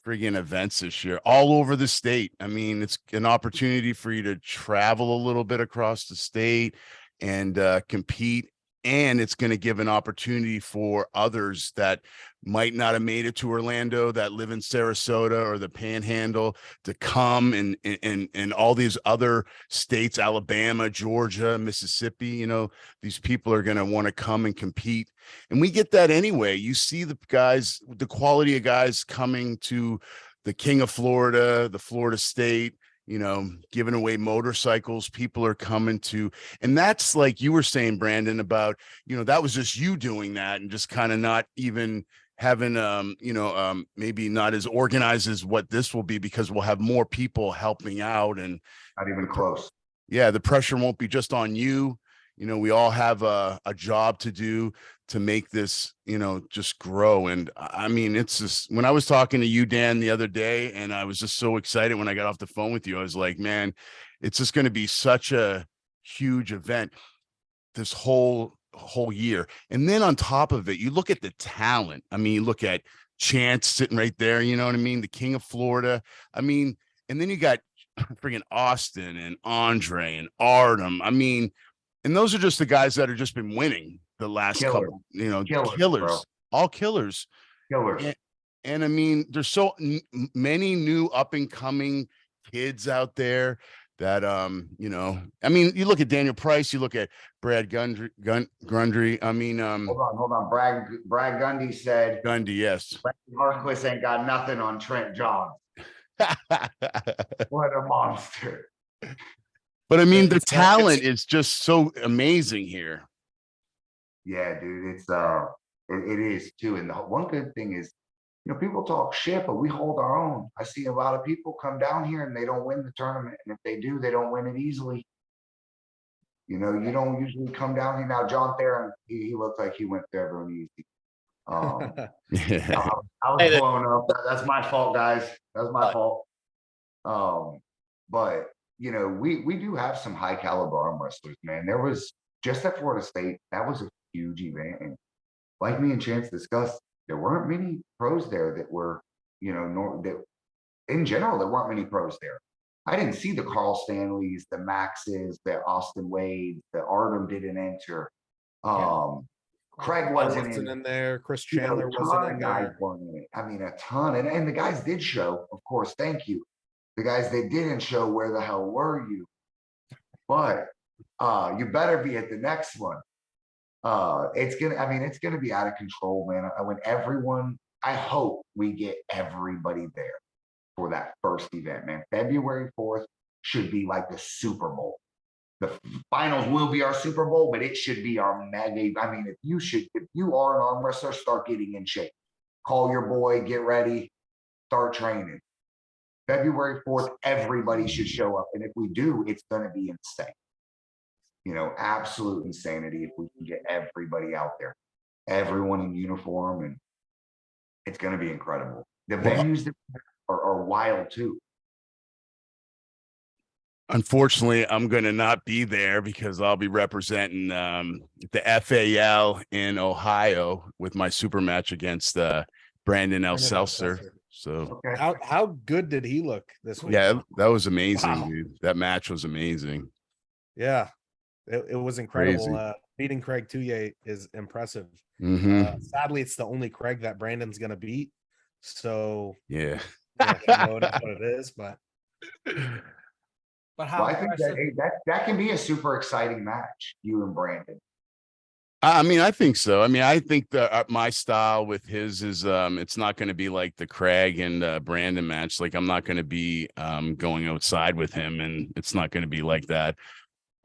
friggin' events this year all over the state. I mean, it's an opportunity for you to travel a little bit across the state and compete. And it's going to give an opportunity for others that might not have made it to Orlando, that live in Sarasota or the Panhandle, to come and all these other states, Alabama, Georgia, Mississippi. You know, these people are going to want to come and compete. And we get that anyway. You see the guys, the quality of guys coming to the King of Florida, the Florida State, you know, giving away motorcycles. People are coming to, and that's like you were saying, Brandon, about, you know, that was just you doing that and just kind of not even having, maybe not as organized as what this will be, because we'll have more people helping out. And Not even close. yeah, the pressure won't be just on you. You know, we all have a job to do to make this, you know, just grow. And I mean, it's just, when I was talking to you, Dan, the other day, and I was just so excited when I got off the phone with you, I was like, man, it's just going to be such a huge event this whole year. And then on top of it, you look at the talent. I mean, you look at Chance sitting right there, you know what I mean? The King of Florida. I mean, and then you got friggin' Austin and Andre and Artem. I mean, and those are just the guys that have just been winning the last Killer. couple, you know, Killers, killers, bro. all killers. Killers. And I mean, there's so many new up and coming kids out there that, you know, I mean, you look at Daniel Price, you look at Brad Grundry. I mean, Hold on. Brad Gundy said Gundy, yes. Marquis ain't got nothing on Trent John. What a monster. But I mean, the It's talent is just so amazing here. Yeah, dude, it's it is too. And the one good thing is, you know, people talk shit, but we hold our own. I see a lot of people come down here and they don't win the tournament, and if they do, they don't win it easily. You know, you don't usually come down here. Now, John Theron, he looked like he went to everyone easy. Yeah. I was Hey, blown up. That's my fault, guys. That's my fault. But you know, we do have some high caliber arm wrestlers, man. There was just at Florida State, that was a huge event. And like me and Chance discussed, there weren't many pros there that were, you know, that in general, there weren't many pros there. I didn't see the Carl Stanleys, the Maxes, the Austin Wade, the Artem didn't enter. Craig wasn't in there. Chris you know, Chandler a ton wasn't of in guys there. weren't in it. I mean, a ton. And the guys did show, of course, thank you. The guys that didn't show, where the hell were you? But you better be at the next one. It's gonna be out of control, man. I hope we get everybody there for that first event, man. February 4th should be like the Super Bowl. The finals will be our Super Bowl, but it should be our mega. I mean, if you are an arm wrestler, start getting in shape. Call your boy, get ready, start training. February 4th, everybody should show up. And if we do, it's going to be insane. You know, absolute insanity if we can get everybody out there, everyone in uniform, and it's going to be incredible. The venues that are wild too. Unfortunately, I'm going to not be there because I'll be representing the FAL in Ohio with my super match against Brandon L. Seltzer. So Okay. How good did he look this week? yeah, that was amazing, Wow. dude. That match was amazing. Yeah. It was incredible. Crazy. Beating Craig Touye is impressive. Mm-hmm. Sadly, it's the only Craig that Brandon's gonna beat. So Yeah. yeah, you know, it is what it is. But But Well, how I think impressive, that can be a super exciting match, you and Brandon. I mean, I think so. I mean, I think that my style with his is it's not going to be like the Craig and Brandon match. Like I'm not going to be going outside with him, and it's not going to be like that.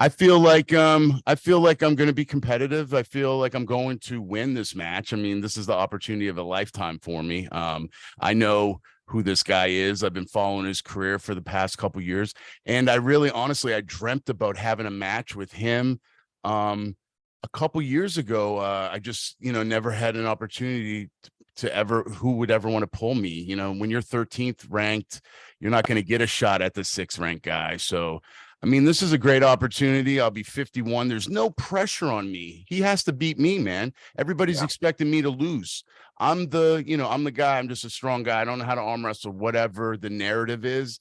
I feel like I'm going to be competitive. I feel like I'm going to win this match. I mean, this is the opportunity of a lifetime for me. I know who this guy is. I've been following his career for the past couple years, and I really honestly I dreamt about having a match with him a couple years ago. I just, never had an opportunity to ever who would ever want to pull me. When you're 13th ranked, you're not going to get a shot at the 6th ranked guy. So I mean, this is a great opportunity. I'll be 51. There's no pressure on me. He has to beat me, man. Everybody's Yeah. expecting me to lose. I'm the guy. I'm just a strong guy. I don't know how to arm wrestle, whatever the narrative is.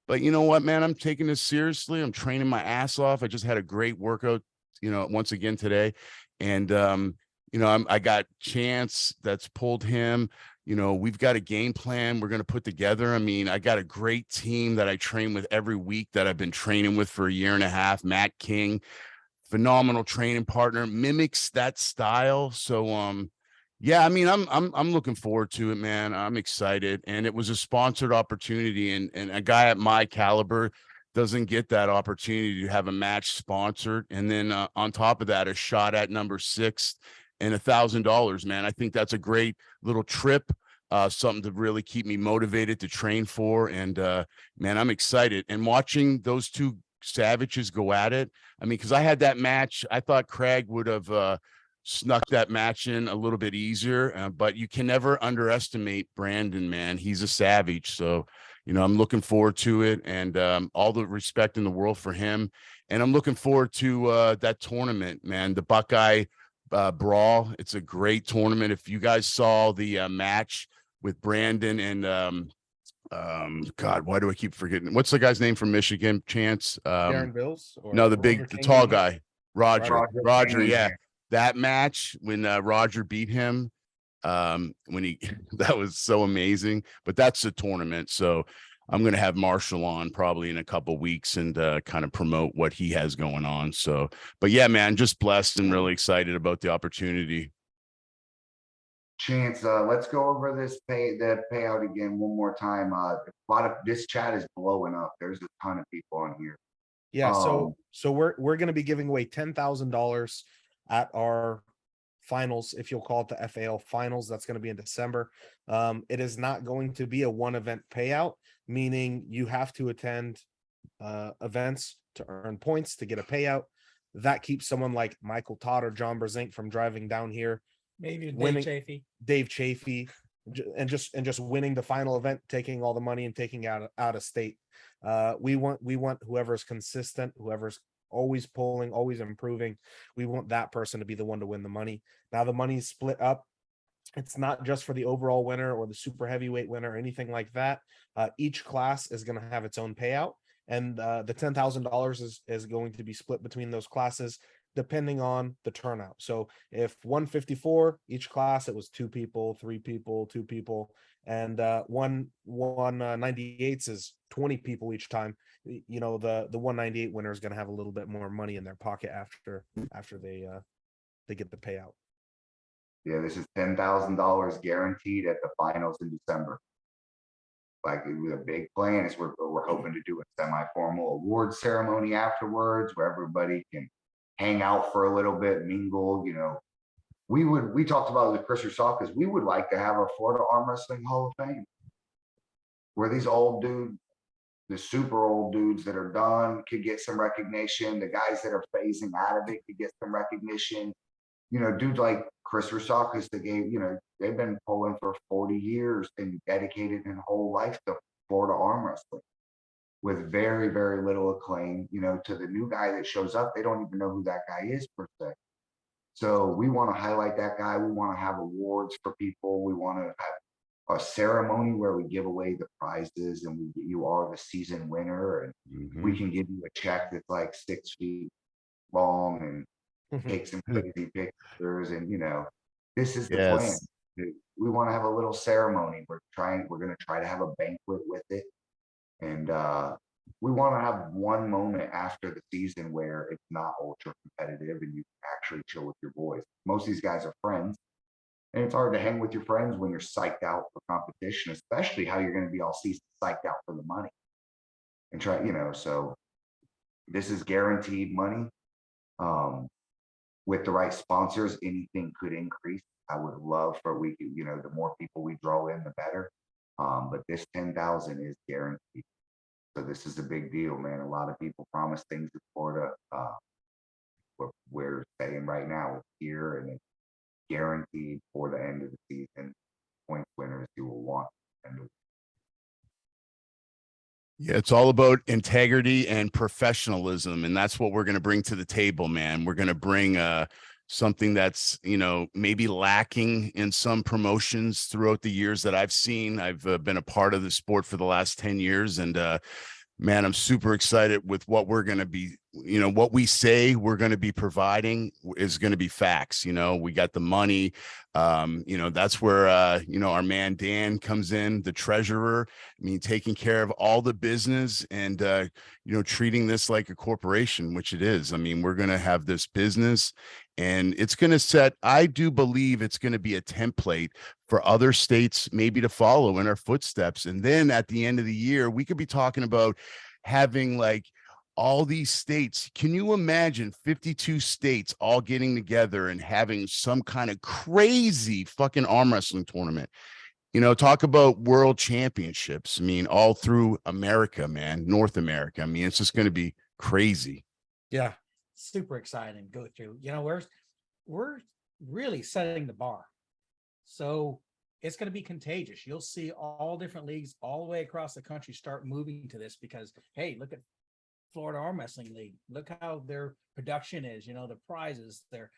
But you know what, man? I'm taking this seriously. I'm training my ass off. I just had a great workout, once again today. And I got Chance that's pulled him. We've got a game plan we're going to put together. I mean, I got a great team that I train with every week that I've been training with for a year and a half. Matt King, phenomenal training partner, mimics that style. So, yeah, I mean, I'm looking forward to it, man. I'm excited. And it was a sponsored opportunity, and a guy at my caliber doesn't get that opportunity to have a match sponsored. And then on top of that, a shot at number 6 and $1,000, man. I think that's a great little trip, something to really keep me motivated to train for. And man, I'm excited. And watching those two savages go at it. I mean, because I had that match, I thought Craig would have snuck that match in a little bit easier, but you can never underestimate Brandon, man. He's a savage. So, I'm looking forward to it, and all the respect in the world for him. And I'm looking forward to that tournament, man. The Buckeye Brawl. It's a great tournament. If you guys saw the match with Brandon and God, why do I keep forgetting? What's the guy's name from Michigan? Chance. Darren Bills or No, the Roger the King tall Jr.? guy, Roger. Roger, Yeah. That match when Roger beat him, when he that was so amazing. But that's the tournament. So I'm gonna have Marshall on probably in a couple weeks and kind of promote what he has going on. So, but yeah, man, just blessed and really excited about the opportunity. Chance, let's go over the payout again one more time. A lot of this chat is blowing up. There's a ton of people on here. Yeah, so we're going to be giving away $10,000 at our finals, if you'll call it the FAL finals. That's going to be in December. It is not going to be a one event payout, meaning you have to attend events to earn points to get a payout. That keeps someone like Michael Todd or John Brezink from driving down here, maybe winning- Dave Chafee. Dave Chafee, and just winning the final event, taking all the money and taking out of state. We want whoever's consistent, whoever's always pulling, always improving. We want that person to be the one to win the money. Now the money's split up. It's not just for the overall winner or the super heavyweight winner or anything like that. Each class is going to have its own payout, and the $10,000 is going to be split between those classes depending on the turnout. So if 154 each class, it was 2 people, 3 people, 2 people, and 198s is 20 people each time. The 198 winner is going to have a little bit more money in their pocket after they get the payout. Yeah, this is $10,000 guaranteed at the finals in December. Like a big plan is we're hoping to do a semi-formal award ceremony afterwards where everybody can hang out for a little bit, mingle. We talked about it with Chris Rusakis. We would like to have a Florida Arm Wrestling Hall of Fame where these old dudes, the super old dudes that are done could get some recognition. The guys that are phasing out of it could get some recognition. Dudes like Chris Rusakis that they've been pulling for 40 years and dedicated their whole life to Florida arm wrestling with very, very little acclaim. To the new guy that shows up, they don't even know who that guy is per se. So we want to highlight that guy. We want to have awards for people. We want to have a ceremony where we give away the prizes and you are the season winner, and we can give you a check that's like 6 feet long and take some crazy pictures. And, this is the plan. Yes. We want to have a little ceremony. We're going to try to have a banquet with it. And we want to have one moment after the season where it's not ultra competitive and you can actually chill with your boys. Most of these guys are friends. And it's hard to hang with your friends when you're psyched out for competition, especially how you're going to be all season psyched out for the money. And so this is guaranteed money. With the right sponsors, anything could increase. I would love for the more people we draw in, the better. But this 10,000 is guaranteed. So this is a big deal, man. A lot of people promise things in Florida. We're saying right now it's here and it's guaranteed for the end of the season. Point winners you will want. Yeah, it's all about integrity and professionalism, and that's what we're going to bring to the table, man. We're going to bring something that's, maybe lacking in some promotions throughout the years that I've seen. I've been a part of the sport for the last 10 years, and man, I'm super excited with what we're going to be, what we say we're going to be providing is going to be facts. We got the money. That's where, our man Dan comes in, the treasurer. Taking care of all the business and, treating this like a corporation, which it is. We're going to have this business and it's going to I do believe it's going to be a template for other states maybe to follow in our footsteps. And then at the end of the year, we could be talking about having like all these states. Can you imagine 52 states all getting together and having some kind of crazy fucking arm wrestling tournament? Talk about world championships. All through America, man, North America. It's just going to be crazy. Yeah. Super exciting. Go through, we're really setting the bar. So it's going to be contagious. You'll see all different leagues all the way across the country start moving to this because, hey, look at Florida Arm Wrestling League. Look how their production is, the prizes, they're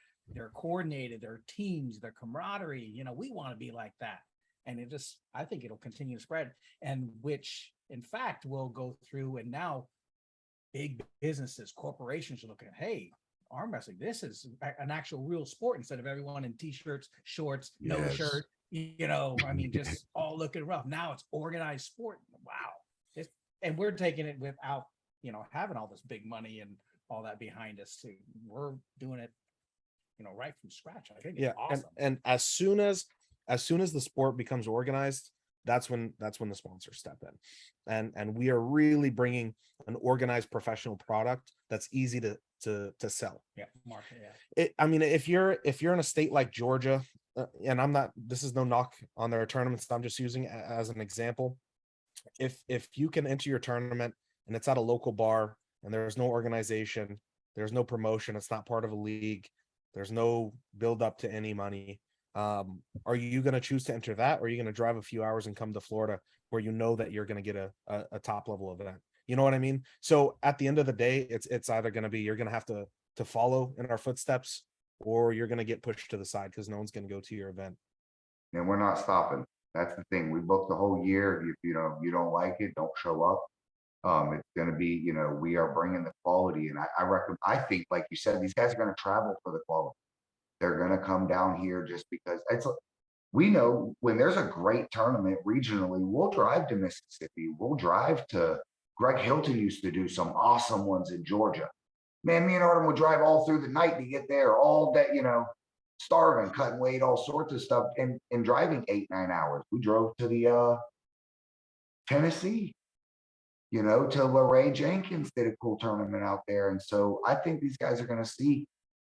coordinated, their teams, their camaraderie. We want to be like that. And I think it'll continue to spread, and which in fact will go through. And now big businesses, corporations are looking at, hey, arm wrestling, this is an actual real sport instead of everyone in t-shirts, shorts, no shirt, just all looking rough. Now it's organized sport. Wow. And we're taking it without, having all this big money and all that behind us too. We're doing it, right from scratch. I think it's awesome. And as soon as the sport becomes organized, that's when the sponsors step in, and we are really bringing an organized professional product that's easy to sell. Yeah, market. Yeah. If you're in a state like Georgia, and this is no knock on their tournaments, I'm just using it as an example. If you can enter your tournament and it's at a local bar and there's no organization, there's no promotion, it's not part of a league, there's no build up to any money. Are you going to choose to enter that, or are you going to drive a few hours and come to Florida where that you're going to get a top level event? You know what I mean? So at the end of the day, it's either going to be, you're going to have to follow in our footsteps, or you're going to get pushed to the side because no one's going to go to your event. And we're not stopping. That's the thing. We booked the whole year. If you don't like it, don't show up. It's going to be, we are bringing the quality. And I think, like you said, these guys are going to travel for the quality. They're going to come down here just because we know when there's a great tournament regionally, we'll drive to Mississippi. We'll drive to Greg Hilton used to do some awesome ones in Georgia. Man, me and Artem would drive all through the night to get there all day, starving, cutting weight, all sorts of stuff, and driving 8-9 hours. We drove to the Tennessee, to LeRae Jenkins did a cool tournament out there. And so I think these guys are going to see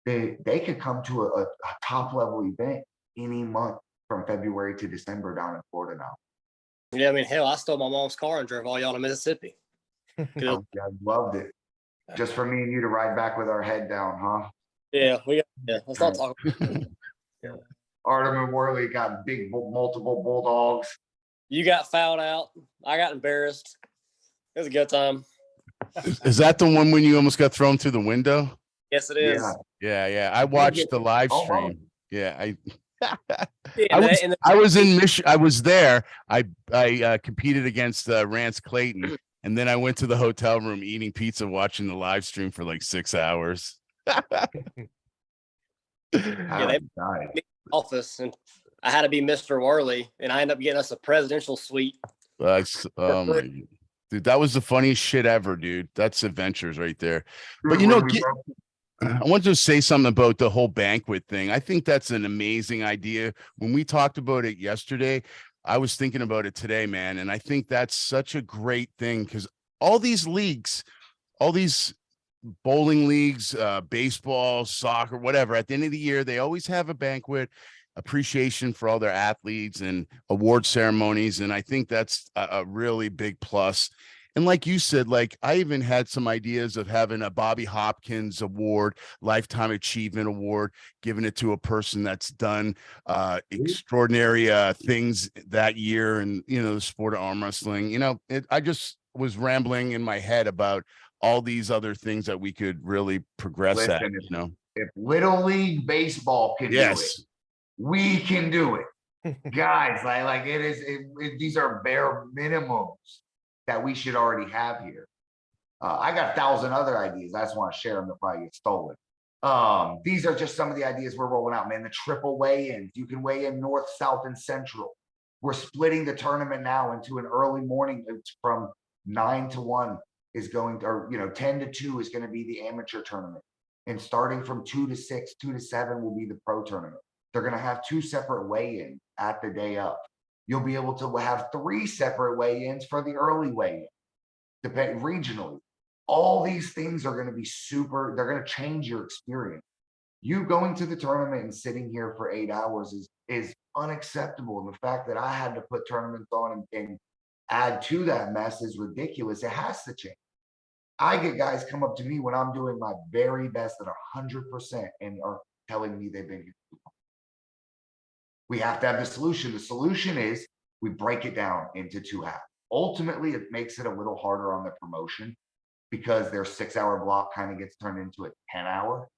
they could come to a top level event any month from February to December down in Florida now. Yeah, hell, I stole my mom's car and drove all y'all to Mississippi. I loved it. Just for me and you to ride back with our head down, huh? Yeah, let's not talk. Artem and Worley got big, multiple bulldogs. You got fouled out. I got embarrassed. It was a good time. Is that the one when you almost got thrown through the window? Yes, it is. Yeah. I watched the live stream. Yeah, I was in Michigan. I was there. I competed against Rance Clayton, and then I went to the hotel room eating pizza, watching the live stream for like 6 hours. Yeah, they Nice. office and I had to be Mr. Worley, and I ended up getting us a presidential suite. That's for oh free. my dude, that was the funniest shit ever, dude. That's adventures right there. But Dude, you know, when we broke- I want to say something about the whole banquet thing. I think that's an amazing idea. When we talked about it yesterday, I was thinking about it today, man. And I think that's such a great thing because all these leagues, all these bowling leagues, baseball, soccer, whatever, at the end of the year, they always have a banquet, appreciation for all their athletes and award ceremonies. And I think that's a really big plus. And like you said, like I even had some ideas of having a Bobby Hopkins award, lifetime achievement award, giving it to a person that's done extraordinary things that year. And, you know, the sport of arm wrestling, you know, I just was rambling in my head about all these other things that we could really progress at, Listen, you know? if Little League Baseball can do it, Yes. we can do it. Guys, like it is, these are bare minimums that we should already have here. I got 1,000 other ideas. I just want to share them. They'll probably get stolen. These are just some of the ideas we're rolling out, man. The triple weigh-ins. You can weigh in north, south, and central. We're splitting the tournament now into an early morning. It's from 9 to 1 is going to, or, you know, 10 to 2 is going to be the amateur tournament. And starting from 2 to 6, 2 to 7 will be the pro tournament. They're going to have 2 separate weigh-ins at the day of. You'll be able to have 3 separate weigh-ins for the early weigh-in, depending regionally. All these things are going to be super, they're going to change your experience. You going to the tournament and sitting here for 8 hours is unacceptable. And the fact that I had to put tournaments on and add to that mess is ridiculous. It has to change. I get guys come up to me when I'm doing my very best at 100% and are telling me they've been here. We have to have the solution. The solution is we break it down into 2 halves. Ultimately, it makes it a little harder on the promotion because their 6-hour block kind of gets turned into a 10-hour.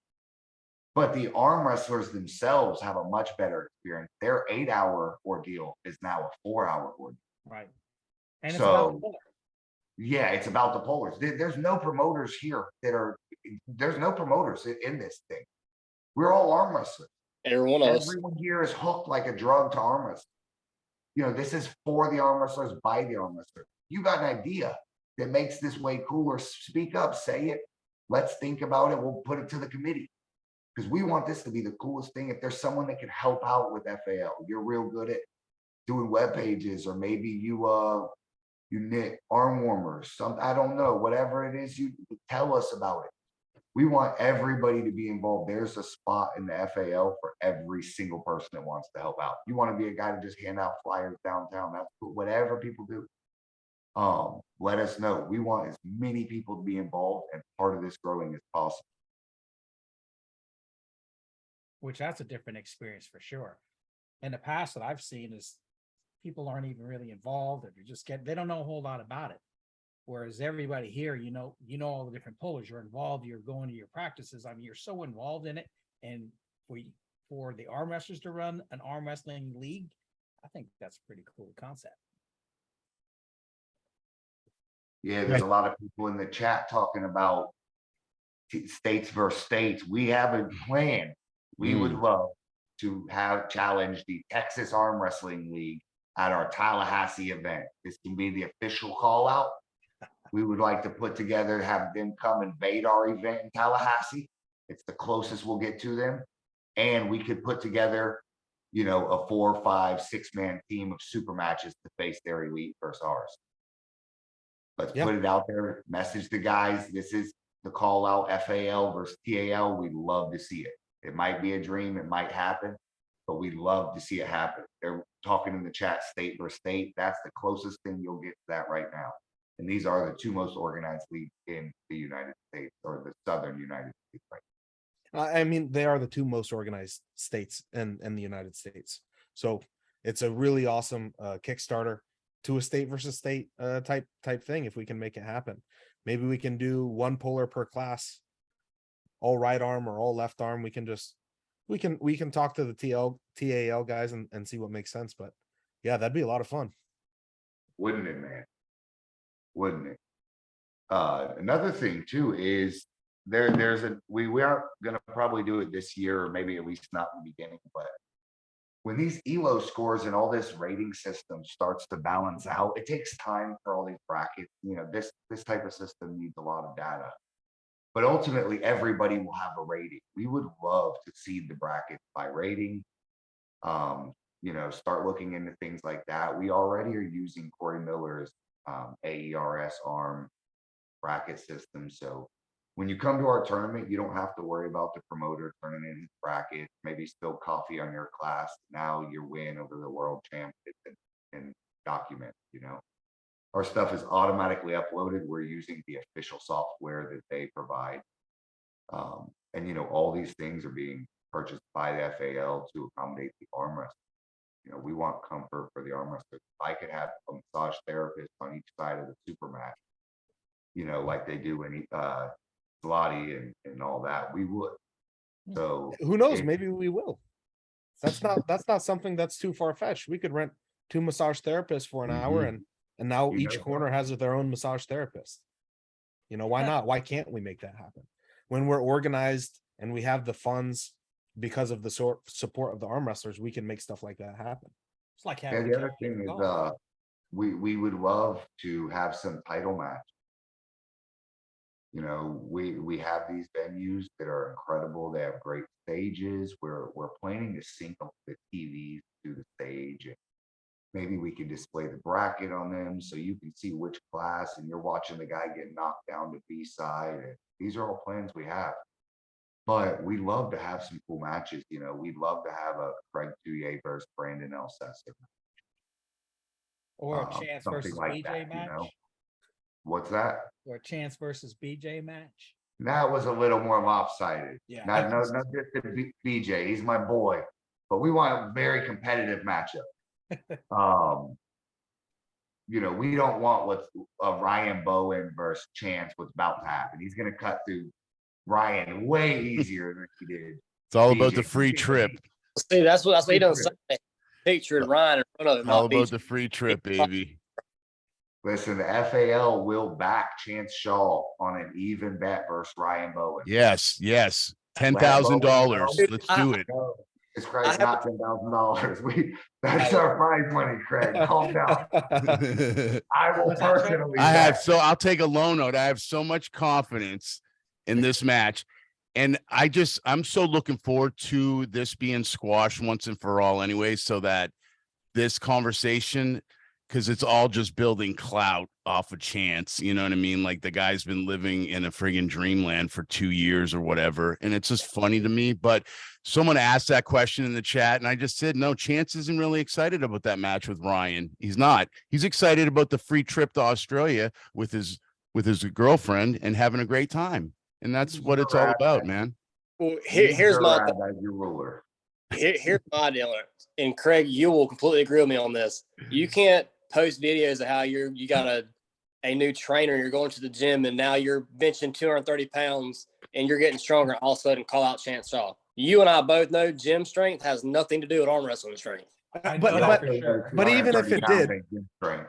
But the arm wrestlers themselves have a much better experience. Their 8-hour ordeal is now a 4-hour ordeal. Right. And it's about So, yeah, it's about the pullers. There's no promoters here there's no promoters in this thing. We're all arm wrestlers. Every one of us. Everyone here is hooked like a drug to arm wrestling. You know, this is for the arm wrestlers, by the arm wrestlers. You got an idea that makes this way cooler, speak up, say it. Let's think about it. We'll put it to the committee because we want this to be the coolest thing. If there's someone that can help out with FAL, you're real good at doing web pages, or maybe you knit arm warmers, I don't know, whatever it is, you tell us about it. We want everybody to be involved. There's a spot in the FAL for every single person that wants to help out. You want to be a guy to just hand out flyers downtown, that's cool. Whatever people do. Let us know. We want as many people to be involved and part of this growing as possible. which that's a different experience for sure. In the past that I've seen is people aren't even really involved, or they don't know a whole lot about it. Whereas everybody here, you know all the different pullers, you're involved, you're going to your practices. I mean, you're so involved in it. And for the arm wrestlers to run an arm wrestling league, I think that's a pretty cool concept. Yeah, there's a lot of people in the chat talking about states versus states. We have a plan. We would love to have challenged the Texas Arm Wrestling League at our Tallahassee event. This can be the official call out. We would like to put together, have them come invade our event in Tallahassee. It's the closest we'll get to them. And we could put together, you know, a 4, 5, 6-man team of super matches to face their elite versus ours. Let's put it out there, message the guys. This is the call out, FAL versus TAL. We'd love to see it. It might be a dream, it might happen, but we'd love to see it happen. They're talking in the chat, state versus state. That's the closest thing you'll get to that right now. And these are the 2 most organized leagues in the United States, or the Southern United States, right? I mean, they are the 2 most organized states in the United States. So it's a really awesome Kickstarter to a state versus state type thing. If we can make it happen, maybe we can do 1 puller per class, all right arm or all left arm. We can talk to the TAL guys and see what makes sense. But yeah, that'd be a lot of fun. Wouldn't it, man? Wouldn't it? Another thing too is we are gonna probably do it this year, or maybe at least not in the beginning, but when these ELO scores and all this rating system starts to balance out, it takes time for all these brackets. You know, this type of system needs a lot of data. But ultimately, everybody will have a rating. We would love to seed the brackets by rating. You know, start looking into things like that. We already are using Corey Miller's AERS ARM bracket system. So when you come to our tournament, you don't have to worry about the promoter turning in his bracket, maybe spill coffee on your class. Now your win over the world champ and document, you know. Our stuff is automatically uploaded. We're using the official software that they provide. And you know, all these things are being purchased by the FAL to accommodate the arm wrestler. You know, we want comfort for the arm wrestler. If I could have a massage therapist on each side of the super match, you know, like they do in Pilates and all that, we would. So Who knows? Maybe we will. That's not something that's too far fetched. We could rent 2 massage therapists for an hour, and now You each know, corner has their own massage therapist. You know, why not? Why can't we make that happen? When we're organized and we have the funds because of the support of the arm wrestlers, we can make stuff like that happen. It's like and having the a other kid thing is, golf. we would love to have some title match. You know, we have these venues that are incredible. They have great stages. We're planning to sync up the TVs to the stage, and maybe we can display the bracket on them so you can see which class, and you're watching the guy get knocked down to B side. And these are all plans we have. But we love to have some cool matches. You know, we'd love to have a Craig Touye versus Brandon Elsesser. Or a Chance Something versus like BJ that, match. you know? What's that? Or a Chance versus BJ match. That was a little more lopsided. Yeah. Not just to BJ, he's my boy, but we want a very competitive matchup. You know, we don't want what's Ryan Bowen versus Chance, what's about to happen. He's going to cut through Ryan way easier than he did. It's all about BJ. the free trip. See, that's what he done Trip. say. Pictured Ryan in front of him. All not about BJ. the free trip, baby. Listen, the FAL will back Chance Shaw on an even bet versus Ryan Bowen. Yes. Bowen $10,000. know. Let's do it. No, it's Craig, not $10,000. That's our prize money, Craig. Calm down. I will What's that, Craig? personally. bet. I'll take a low note. I have so much confidence in this match. And I'm so looking forward to this being squashed once and for all anyway, so that this conversation, because it's all just building clout off of Chance. You know what I mean? Like the guy's been living in a friggin' dreamland for 2 years or whatever. And it's just funny to me. But someone asked that question in the chat, and I just said, no, Chance isn't really excited about that match with Ryan. He's not. He's excited about the free trip to Australia with his girlfriend and having a great time. And that's what it's all about, man. Well, here's my thing. As your ruler. Here's my deal. And Craig, you will completely agree with me on this. You can't post videos of how you got a new trainer, you're going to the gym, and now you're benching 230 pounds and you're getting stronger, and all of a sudden call out Chance Shaw. You and I both know gym strength has nothing to do with arm wrestling strength. But even if it did, Right.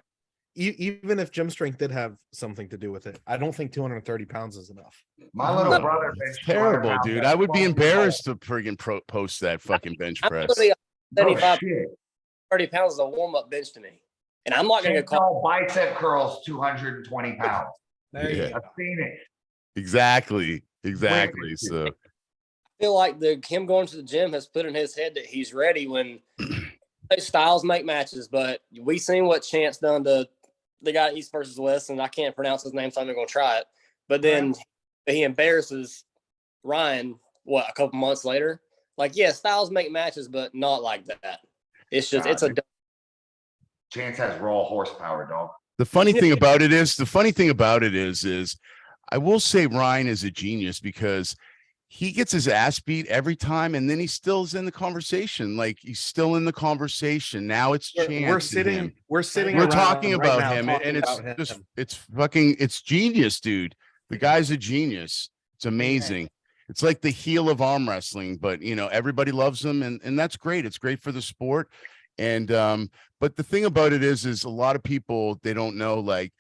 even if gym strength did have something to do with it, I don't think 230 pounds is enough. My little No, brother it's benched terrible, 200 pounds dude. at I would be 12 years embarrassed to friggin' post that fucking bench I'm press. literally old. 75, Oh, shit. 30 pounds is a warm-up bench to me. And I'm not going to Chance call. Shaw bicep curls 220 pounds. There Yeah. you I've go. seen it. Exactly. Witnessed it. So I feel like him going to the gym has put in his head that he's ready when styles make matches. But we seen what Chance done to the guy East versus West, and I can't pronounce his name, so I'm not going to try it. But then he embarrasses Ryan, a couple months later? Like, yeah, styles make matches, but not like that. It's just, it's a. Chance has raw horsepower, dog. the funny thing about it is I will say Ryan is a genius because he gets his ass beat every time, and then he still is in the conversation. Like he's still in the conversation. Now it's Chance. We're sitting. We're around talking right about now him, talking and it's about him. just it's genius, dude. The guy's a genius. It's amazing. It's like the heel of arm wrestling, but everybody loves him, and that's great. It's great for the sport. And but the thing about it is a lot of people, they don't know, like,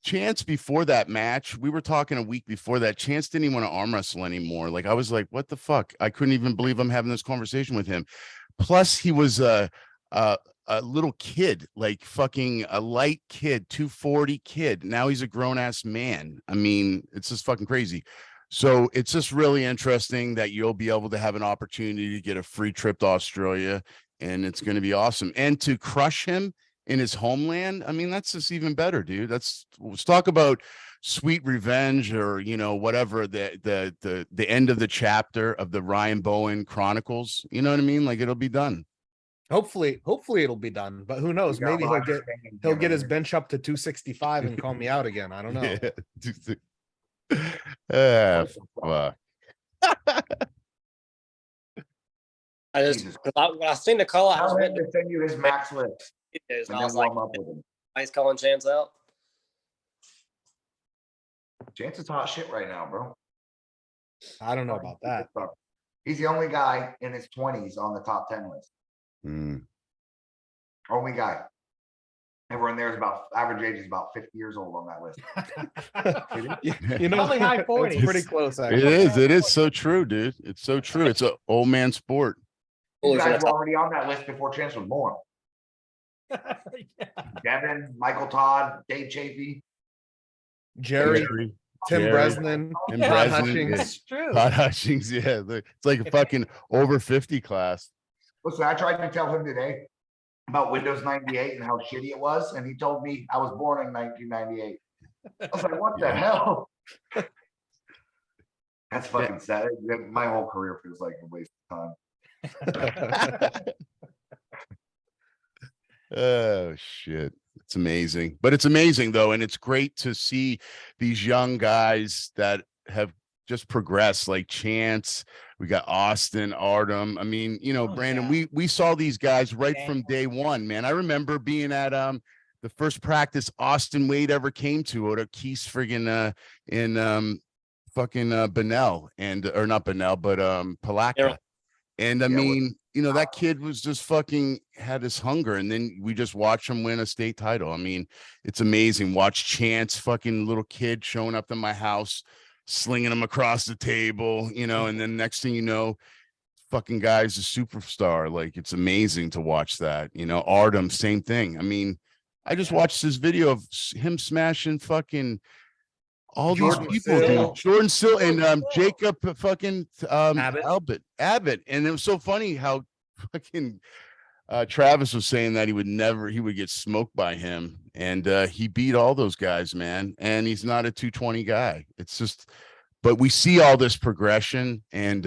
Chance before that match, we were talking a week before that. Chance didn't even want to arm wrestle anymore. Like I was like, what the fuck? I couldn't even believe I'm having this conversation with him. Plus, he was a little kid, like fucking a light kid, 240 kid. Now he's a grown ass man. I mean, it's just fucking crazy. So it's just really interesting that you'll be able to have an opportunity to get a free trip to Australia, and it's going to be awesome. And to crush him in his homeland, I mean, that's just even better, dude. Let's talk about sweet revenge, or whatever, the end of the chapter of the Ryan Bowen Chronicles. You know what I mean? Like it'll be done. Hopefully it'll be done, but who knows? We got Maybe a lot of things he'll get his here. bench up to 265 and call me out again. I don't know. Yeah. Fuck. I just, Jesus. when I seen the call, I Tell just him went to send you his max list to videos, and and I then was like, warm up with him. he's calling Chance out. Chance is hot shit right now, bro. I don't know about that. He's the only guy in his 20s on the top 10 list. Mm. Only guy. Everyone there is about average age is about 50 years old on that list. You know, Probably high it's 40s. pretty close. It Actually. is. It is so true, dude. It's so true. It's an old man sport. You Bullies in guys the were top. already on that list before Chance was born. Yeah. Devin, Michael Todd, Dave Chafee. Jerry, Tim Jerry, Bresnan, Tim Todd Bresnan, Hutchings. yeah. That's true. Todd Hutchings, yeah. It's like a fucking over 50 class. Listen, I tried to tell him today about Windows 98 and how shitty it was, and he told me I was born in 1998. I was like, what the Yeah. hell? That's fucking sad. My whole career feels like a waste of time. Oh shit. It's amazing. But it's amazing though, and it's great to see these young guys that have just progressed, like Chance. We got Austin, Artem. I mean, Oh, Brandon, yeah. we saw these guys right Yeah. from day one, man. I remember being at the first practice Austin Wade ever came to at a Keys friggin' in fucking Benell, and or not Benell, but Palatka. And I Yeah, mean, that kid was just fucking had this hunger, and then we just watched him win a state title. I mean, it's amazing. Watch Chance, fucking little kid showing up to my house, slinging him across the table, and then next thing you know, fucking guy's a superstar. Like it's amazing to watch that. Artem, same thing. I mean, I just watched this video of him smashing fucking all Jordan these people, Sill. dude. Jordan Sill and Jacob fucking Abbott. Abbott. And it was so funny how fucking Travis was saying that he would get smoked by him. And he beat all those guys, man. And he's not a 220 guy. It's just, but we see all this progression and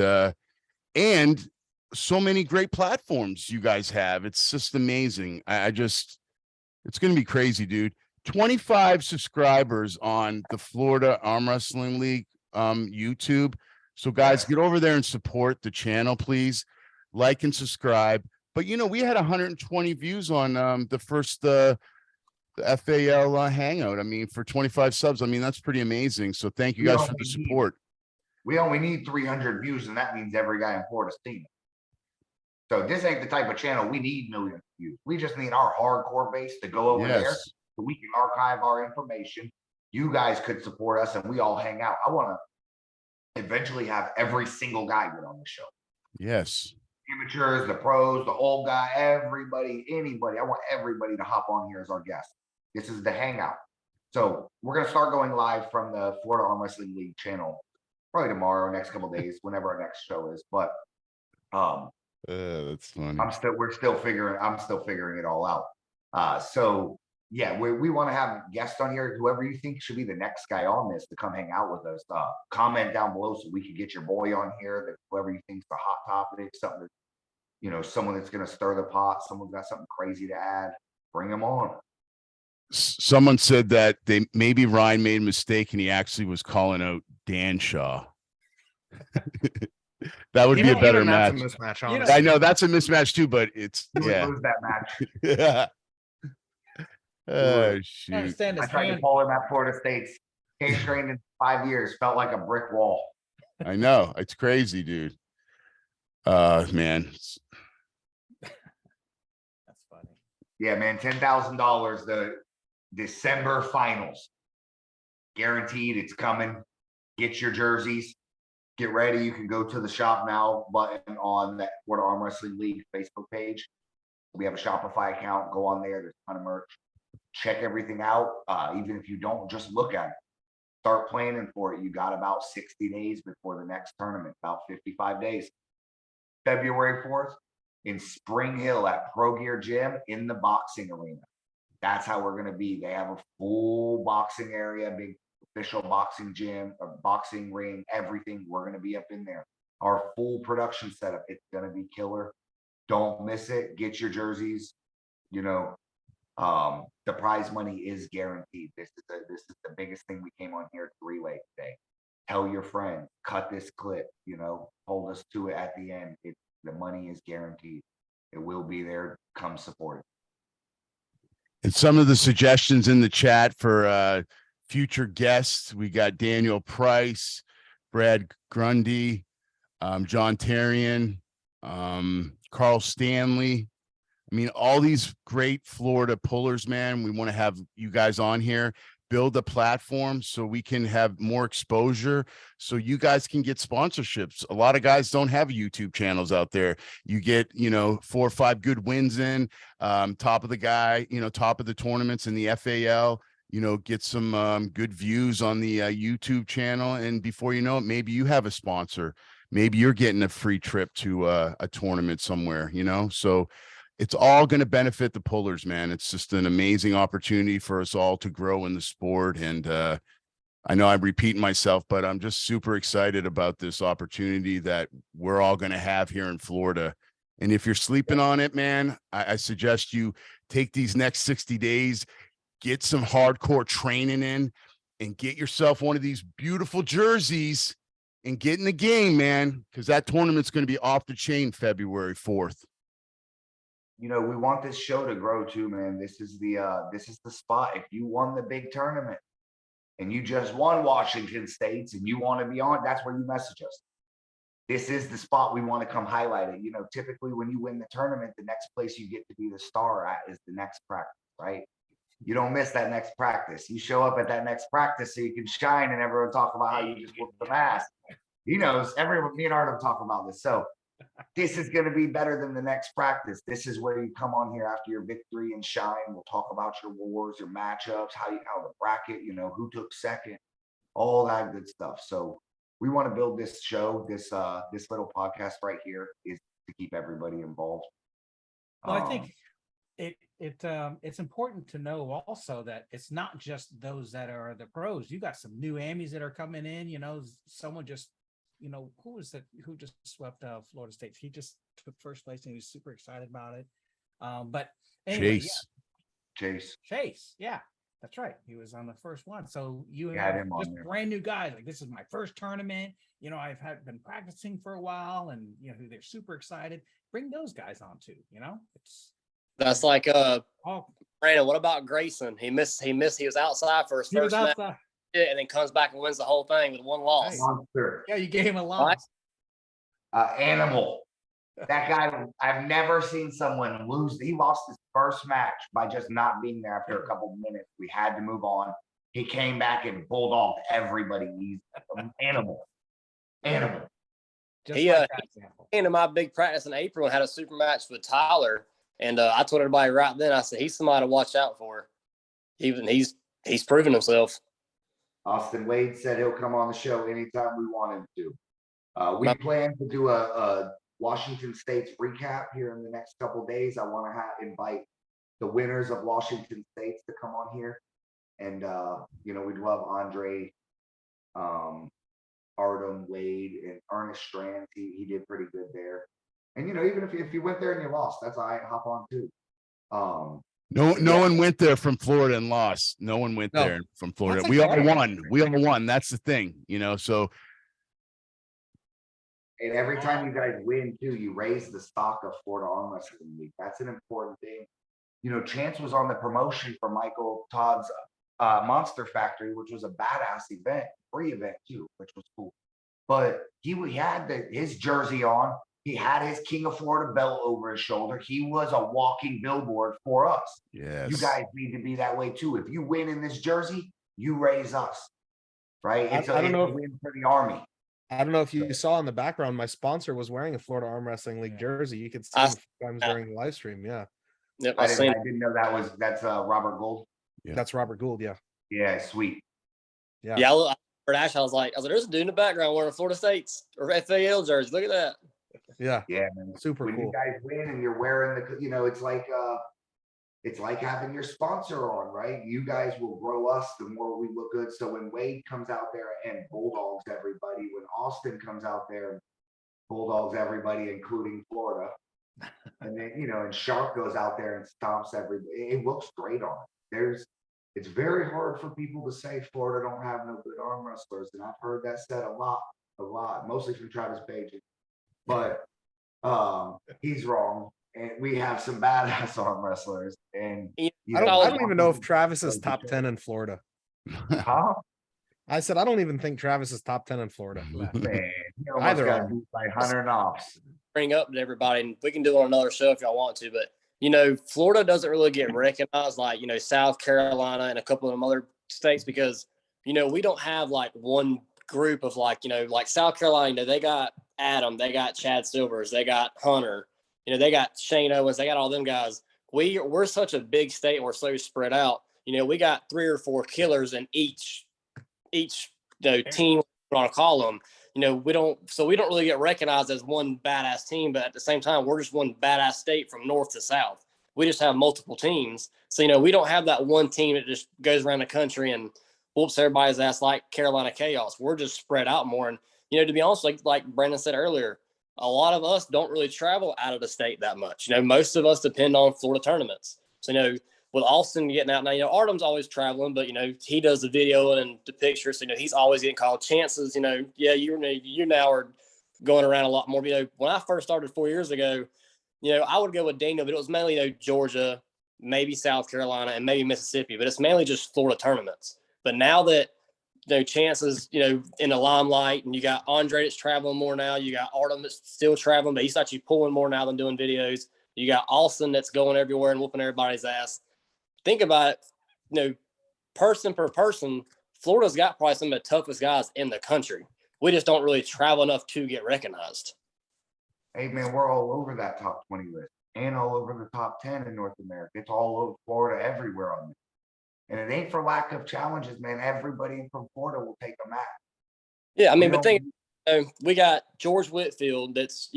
so many great platforms you guys have. It's just amazing. It's going to be crazy, dude. 25 subscribers on the Florida Arm Wrestling League YouTube. So guys, get over there and support the channel, please. Like and subscribe. But we had 120 views on the first the FAL Hangout. I mean, for 25 subs, I mean, that's pretty amazing. So thank you guys for the support. We only need 300 views, and that means every guy in Florida's seen it. So this ain't the type of channel we need millions of views. We just need our hardcore base to go over there Yes. so we can archive our information. You guys could support us and we all hang out. I want to eventually have every single guy get on the show. Yes. Amateurs, the pros, the old guy, everybody, anybody. I want everybody to hop on here as our guest. This is the hangout. So we're going to start going live from the Florida Arm Wrestling League channel probably tomorrow, next couple of days, whenever our next show is. But that's funny. I'm still figuring it all out. So yeah, we want to have guests on here. Whoever you think should be the next guy on this to come hang out with us. Comment down below so we can get your boy on here. That whoever you think's the hot topic, something that, someone that's gonna stir the pot, someone's got something crazy to add, bring them on. Someone said that maybe Ryan made a mistake and he actually was calling out Dan Shaw. That would be a better match. That's a mismatch, You know- honestly. I know that's a mismatch too, but it's We would yeah. lose that match. Yeah. Oh I shoot. understand I his tried to hand. call him at Florida State's. Came trained in 5 years, felt like a brick wall. I know. It's crazy, dude. Man. That's funny. Yeah, man, $10,000 the December finals. Guaranteed it's coming. Get your jerseys. Get ready. You can go to the shop now button on that Florida Arm Wrestling League Facebook page. We have a Shopify account. Go on there. There's a ton of merch. Check everything out. Even if you don't, just look at it. Start planning for it. You got about 60 days before the next tournament, about 55 days. February 4th in Spring Hill at Pro Gear Gym in the boxing arena. That's how we're going to be. They have a full boxing area, big official boxing gym, a boxing ring, everything. We're going to be up in there. Our full production setup. It's going to be killer. Don't miss it. Get your jerseys. You know, the prize money is guaranteed. This is the biggest thing we came on here to relay today. Tell your friends, cut this clip, you know, hold us to it at the end. The money is guaranteed. It will be there. Come support it. And some of the suggestions in the chat for future guests, we got Daniel Price, Brad Grundy, John Terrian, Carl Stanley. I mean, all these great Florida pullers, man. We want to have you guys on here, build a platform so we can have more exposure, so you guys can get sponsorships. A lot of guys don't have YouTube channels out there. You get, you know, 4 or 5 good wins in, top of the guy, you know, top of the tournaments in the FAL, you know, get some good views on the YouTube channel. And before you know it, maybe you have a sponsor. Maybe you're getting a free trip to a tournament somewhere, you know? So it's all going to benefit the pullers, man. It's just an amazing opportunity for us all to grow in the sport. And I know I'm repeating myself, but I'm just super excited about this opportunity that we're all going to have here in Florida. And if you're sleeping on it, man, I suggest you take these next 60 days, get some hardcore training in, and get yourself one of these beautiful jerseys and get in the game, man, because that tournament's going to be off the chain February 4th. You know, we want this show to grow too, man. This is the spot. If you won the big tournament and you just won Washington States and you want to be on, that's where you message us. This is the spot we want to come highlight it. You know, typically when you win the tournament, the next place you get to be the star at is the next practice, right? You don't miss that next practice. You show up at that next practice so you can shine and everyone talk about how you just whooped some ass. He knows, everyone, me and Artem talk about this. So this is going to be better than the next practice. This is where you come on here after your victory and shine. We'll talk about your wars, your matchups, how the bracket, you know, who took second, all that good stuff. So we want to build this show, this little podcast right here is to keep everybody involved. Well, I think it's important to know also that it's not just those that are the pros. You got some new Amis that are coming in. You know, someone just, you know, who was that? Who just swept Florida State? He just took first place and he was super excited about it. But anyway, Chase, yeah, that's right. He was on the first one. So you had have him on just there. brand new guys. Like, this is my first tournament. You know, I've been practicing for a while, and you know they're super excited. Bring those guys on too. You know, That's like all Brandon. What about Grayson? He missed. He was outside for his he was first match, outside. and then comes back and wins the whole thing with one loss. Monster, Yeah, you gave him a loss. animal. That guy, I've never seen someone lose. He lost his first match by just not being there after a couple of minutes. We had to move on. He came back and bulldogged everybody. He's an animal. Just He like that example. came to my big practice in April and had a super match with Tyler. And I told everybody right then, I said, he's somebody to watch out for. He's proven himself. Austin Wade said he'll come on the show anytime we want him to. We plan to do a Washington State's recap here in the next couple of days. I want to invite the winners of Washington State's to come on here. And, you know, we'd love Andre, Artem, Wade, and Ernest Strand. He did pretty good there. And, you know, even if you went there and you lost, that's all right. Hop on too. No one went there from Florida and lost. No one went there from Florida. We all won. We all won. That's the thing, you know, so. And every time you guys win too, you raise the stock of Florida Arm Wrestling League. That's an important thing. You know, Chance was on the promotion for Michael Todd's Monster Factory, which was a badass event, free event too, which was cool. But he had his jersey on. He had his King of Florida belt over his shoulder. He was a walking billboard for us. Yes. You guys need to be that way too. If you win in this jersey, you raise us. right? It's I don't it's know a if- win for the Army. I don't know if you saw in the background, my sponsor was wearing a Florida Arm Wrestling League jersey. You could see I him sometimes during the live stream. Yeah, Yep, I I didn't, seen. I didn't know that's Robert Gold. Yeah. that's Robert Gould. Yeah, Yeah, sweet. yeah. Yeah, I heard Ash. I was like, there's a dude in the background wearing a Florida State's or FAL jersey. Look at that. Yeah, Yeah, man. super When you cool. guys win and you're wearing it's like having your sponsor on, right? You guys will grow us the more we look good. So when Wade comes out there and bulldogs everybody, when Austin comes out there and bulldogs everybody, including Florida, and then and Shark goes out there and stomps everybody, it looks great on it. It's very hard for people to say Florida don't have no good arm wrestlers, and I've heard that said a lot, mostly from Travis Page, but he's wrong. And we have some badass arm wrestlers. And I I don't even know if Travis is top 10 in Florida. Huh? I said I don't even think Travis is top 10 in Florida. Man, he almost Either got of 'em. beat by Hunter Knox. Bring up to everybody, and we can do it on another show if y'all want to. But Florida doesn't really get recognized like South Carolina and a couple of them other states because we don't have like one group of like South Carolina. They got Adam, they got Chad Silvers, they got Hunter, they got Shane Owens, they got all them guys. We're such a big state and we're so spread out. We got 3 or 4 killers in each team on a column. We don't really get recognized as one badass team, but at the same time, we're just one badass state from north to south. We just have multiple teams. So, we don't have that one team that just goes around the country and whoops everybody's ass like Carolina Chaos. We're just spread out more. And, to be honest, like Brandon said earlier, a lot of us don't really travel out of the state that much. Most of us depend on Florida tournaments. So, with Austin getting out now, Artem's always traveling, but he does the video and the pictures. So, he's always getting called. Chances, you now are going around a lot more. When I first started 4 years ago, I would go with Daniel, but it was mainly Georgia, maybe South Carolina, and maybe Mississippi. But it's mainly just Florida tournaments. But now that Chances, in the limelight, and you got Andre that's traveling more now. You got Artem that's still traveling, but he's actually pulling more now than doing videos. You got Austin that's going everywhere and whooping everybody's ass. Think about it, person per person, Florida's got probably some of the toughest guys in the country. We just don't really travel enough to get recognized. Hey, man, we're all over that top 20 list and all over the top 10 in North America. It's all over Florida, everywhere on this. And it ain't for lack of challenges, man. Everybody from Florida will take a match. Yeah, I mean, but think, we got George Whitfield that's,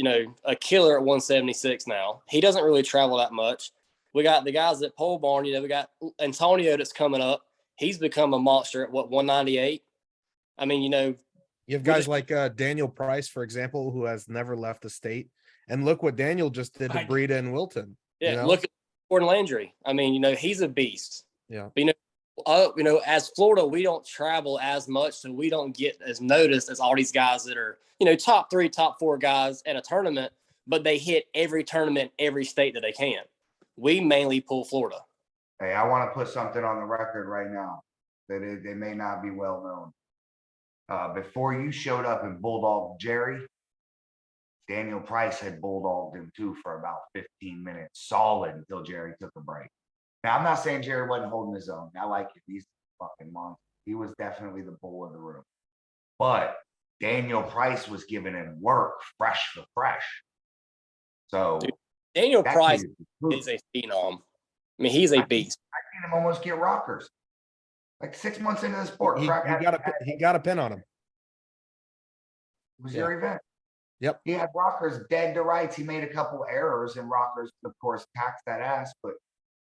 a killer at 176 now. He doesn't really travel that much. We got the guys at Pole Barn, we got Antonio that's coming up. He's become a monster at 198. I mean, you have guys like Daniel Price, for example, who has never left the state. And look what Daniel just did to Breida and Wilton. Yeah, look at Gordon Landry. I mean, he's a beast. Yeah. But, as Florida, we don't travel as much, so we don't get as noticed as all these guys that are, top 3, top 4 guys at a tournament, but they hit every tournament, every state that they can. We mainly pull Florida. Hey, I want to put something on the record right now that they may not be well known. Before you showed up and bulldogged Jerry, Daniel Price had bulldogged him too for about 15 minutes solid until Jerry took a break. Now, I'm not saying Jerry wasn't holding his own. I like him. He's a fucking monster. He was definitely the bull of the room. But Daniel Price was giving him work fresh for fresh. So Dude, Daniel Price is a phenom. I mean, he's a beast. I've seen him almost get rockers. Like 6 months into the sport. He got a pin on him. It was your event. Yep. He had rockers dead to rights. He made a couple errors, and rockers, of course, taxed that ass. But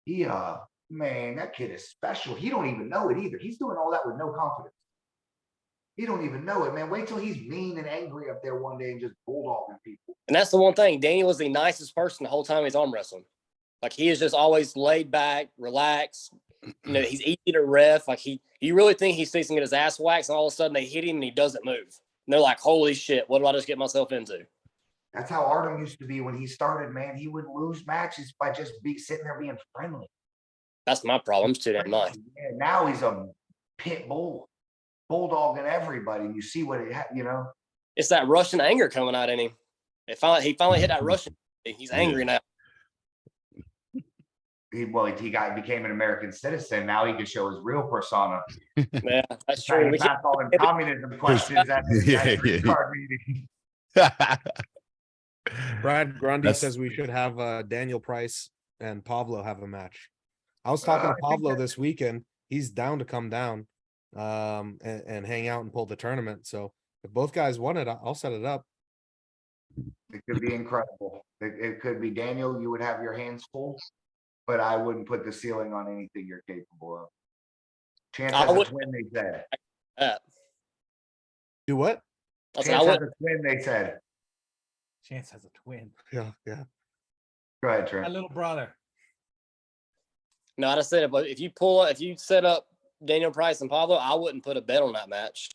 he, man, that kid is special. He don't even know it either. He's doing all that with no confidence. He don't even know it, man. Wait till he's mean and angry up there one day and just bulldogging people. And that's the one thing. Daniel is the nicest person the whole time he's arm wrestling. Like, he is just always laid back, relaxed. He's easy to ref. Like, you really think he's fixing to get his ass waxed, and all of a sudden they hit him and he doesn't move. And they're like, holy shit, what did I just get myself into? That's how Artem used to be when he started, man. He would lose matches by just sitting there being friendly. That's my problem. It's too damn nice. Yeah, now he's a pit bull, bulldogging everybody. And you see what It's that Russian anger coming out in him. He finally hit that Russian. He's angry now. became an American citizen. Now he can show his real persona. Yeah, that's true. We He's can't, not all them communism questions at the Yeah, green yeah. card meeting. Brad Grundy That's- says we should have Daniel Price and Pablo have a match. I was talking I to think Pablo this weekend. He's down to come down and hang out and pull the tournament. So if both guys want it, I'll set it up. It could be incredible. It could be Daniel. You would have your hands full, but I wouldn't put the ceiling on anything you're capable of. Chance I has a would- twin, they said. Do what? I said, I Chance has would, a twin, they said. Chance has a twin. Yeah, yeah. Go ahead, My Trent. little brother. no, I just said it, but if you set up Daniel Price and Pablo, I wouldn't put a bet on that match.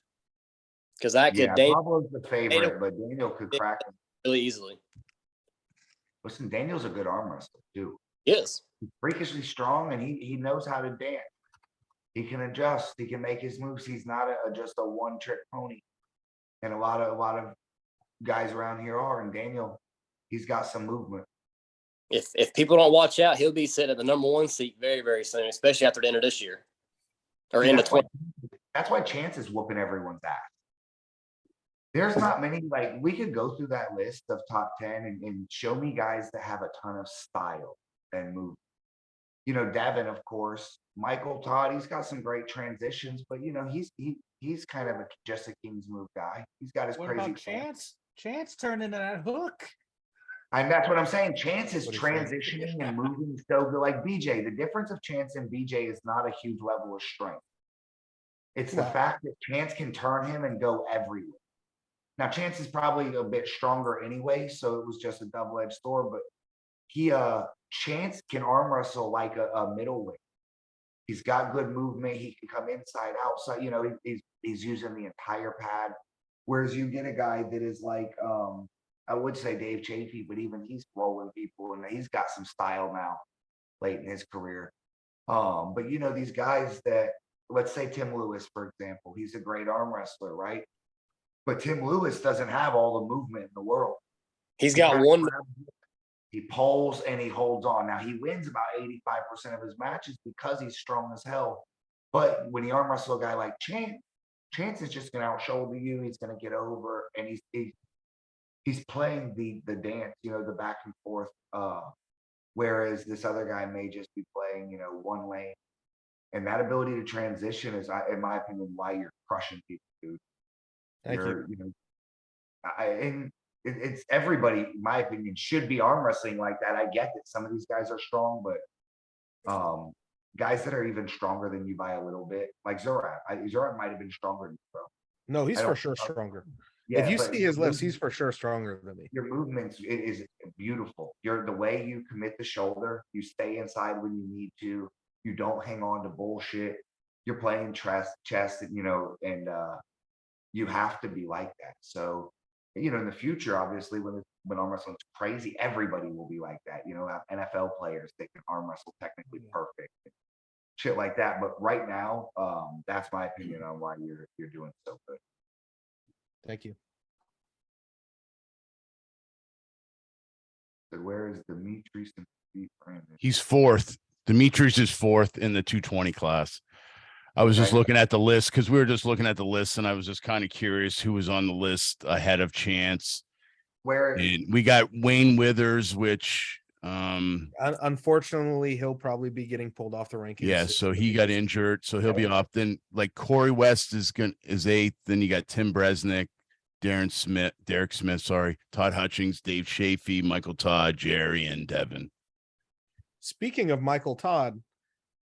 Because that could Yeah, Pablo's the favorite, but Daniel could crack him. really easily. Listen, Daniel's a good arm wrestler too. Yes. He's freakishly strong, and he knows how to dance. He can adjust. He can make his moves. He's not just a one-trick pony. And a lot of guys around here are. And Daniel, he's got some movement. If people don't watch out, he'll be sitting at the #1 seat very, very soon, especially after the end of this year. Or See, into that's why, 20. that's why Chance is whooping everyone's ass. There's not many, like, we could go through that list of top 10 and show me guys that have a ton of style and move. You know, Devin, of course, Michael Todd, he's got some great transitions, but you know, he's kind of just a King's move guy. He's got his What crazy about Chance? Chance turned into that hook. And that's what I'm saying. Chance is What he's saying. transitioning and moving so good. Like BJ, the difference of Chance and BJ is not a huge level of strength. It's the Well- fact that Chance can turn him and go everywhere. Now, Chance is probably a bit stronger anyway, so it was just a double-edged sword, but Chance can arm wrestle like a middleweight. He's got good movement. He can come inside, outside. You know, he's using the entire pad. Whereas you get a guy that is like, I would say Dave Chafee, but even he's rolling people and he's got some style now late in his career. But you know, these guys that, let's say Tim Lewis, for example, he's a great arm wrestler, right? But Tim Lewis doesn't have all the movement in the world. He's got one. He pulls and he holds on. Now he wins about 85% of his matches because he's strong as hell. But when you arm wrestle a guy like Chance is just going to out shoulder you. He's going to get over, and he's playing the dance, you know, the back and forth. Whereas this other guy may just be playing, you know, one lane. And that ability to transition is, in my opinion, why you're crushing people, dude. Thank you. You know, it's everybody, in my opinion, should be arm wrestling like that. I get that some of these guys are strong, but guys that are even stronger than you by a little bit, like Zorak. Zorak might have been stronger than you, bro. No, he's I for don't- sure stronger. Yeah, If you but see his your list, he's movement- for sure stronger than me. your movements is beautiful. The way you commit the shoulder, you stay inside when you need to, you don't hang on to bullshit. You're playing chess, you know, and you have to be like that. So, you know, in the future, obviously, when arm wrestling's crazy, everybody will be like that. You know, have NFL players that can arm wrestle technically perfect, shit like that. But right now, that's my opinion on why you're doing so good. Thank you. So where is Demetrius and Steve Brandon? He's fourth. Demetrius is fourth in the 220 class. I was just Okay. looking at the list because we were just looking at the list, and I was just kind of curious who was on the list ahead of Chance. Where And we got Wayne Withers, which Unfortunately, he'll probably be getting pulled off the rankings. yeah, so he got injured, so he'll be off. Then like Corey West is eighth. Then you got Tim Bresnick, Derek Smith, sorry, Todd Hutchings, Dave Chafee, Michael Todd, Jerry, and Devin. Speaking of Michael Todd,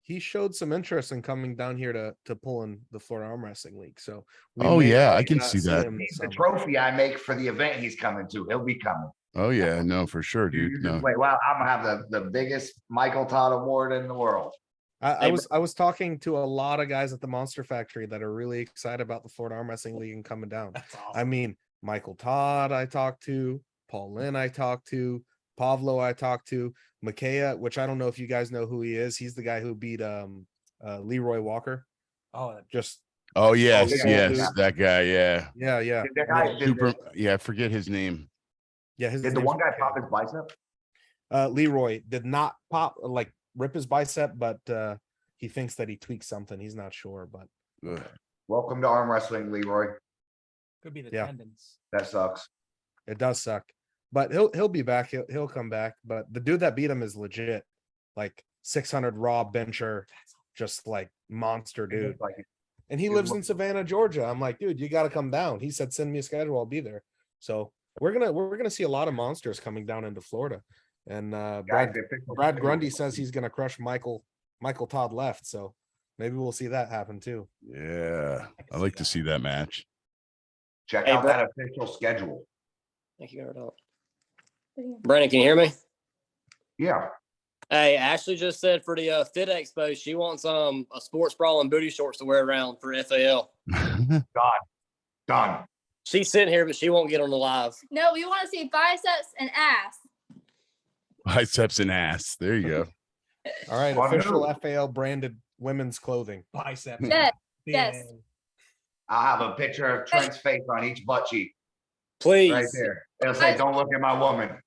he showed some interest in coming down here to pull in the Florida Arm Wrestling League. So we Oh, may yeah, or I may can not see that. him the some. trophy I make for the event he's coming to, he'll be coming. Oh yeah, no, for sure, You dude. just No, wait. Wow, I'm gonna have the biggest Michael Todd award in the world. I was talking to a lot of guys at the Monster Factory that are really excited about the Florida Arm Wrestling League and coming down. That's awesome. I mean, Michael Todd, I talked to, Paul Lynn, I talked to, Pavlo, I talked to, Makaya, which I don't know if you guys know who he is. He's the guy who beat Leroy Walker. Oh, Just oh yes, yeah, yes, yeah. that guy, yeah. Did the guy, did, Super, yeah, I forget his name. yeah, his did the name's one guy Makaya. pop his bicep? Leroy did not pop, like rip his bicep, but he thinks that he tweaked something. He's not sure, but Ugh. Welcome to Armwrestling League, Leroy. Could be the Yeah. tendons. That sucks. it does suck. But he'll be back. He'll come back. But the dude that beat him is legit, like 600 raw bencher, just like monster dude. It's like, And he Dude, lives look- in Savannah, Georgia. I'm like, dude, you got to come down. He said, send me a schedule. I'll be there. So we're gonna see a lot of monsters coming down into Florida. And guys, Brad the official Brad schedule- Grundy says he's gonna crush Michael Todd left. So maybe we'll see that happen too. Yeah, I can I like see to that. see that match. Check Hey, out bro. that official schedule. Thank you, Brandon, can you hear me? Yeah. Hey, Ashley just said for the Fit Expo, she wants a sports bra and booty shorts to wear around for FAL. Done. She's sitting here, but she won't get on the live. No, we want to see biceps and ass. Biceps and ass. There you go. All right, On official who? FAL branded women's clothing. Biceps. Yes, Yeah. yes. I'll have a picture of Trent's face on each butt cheek Please. right there. It'll say, "Don't look at my woman."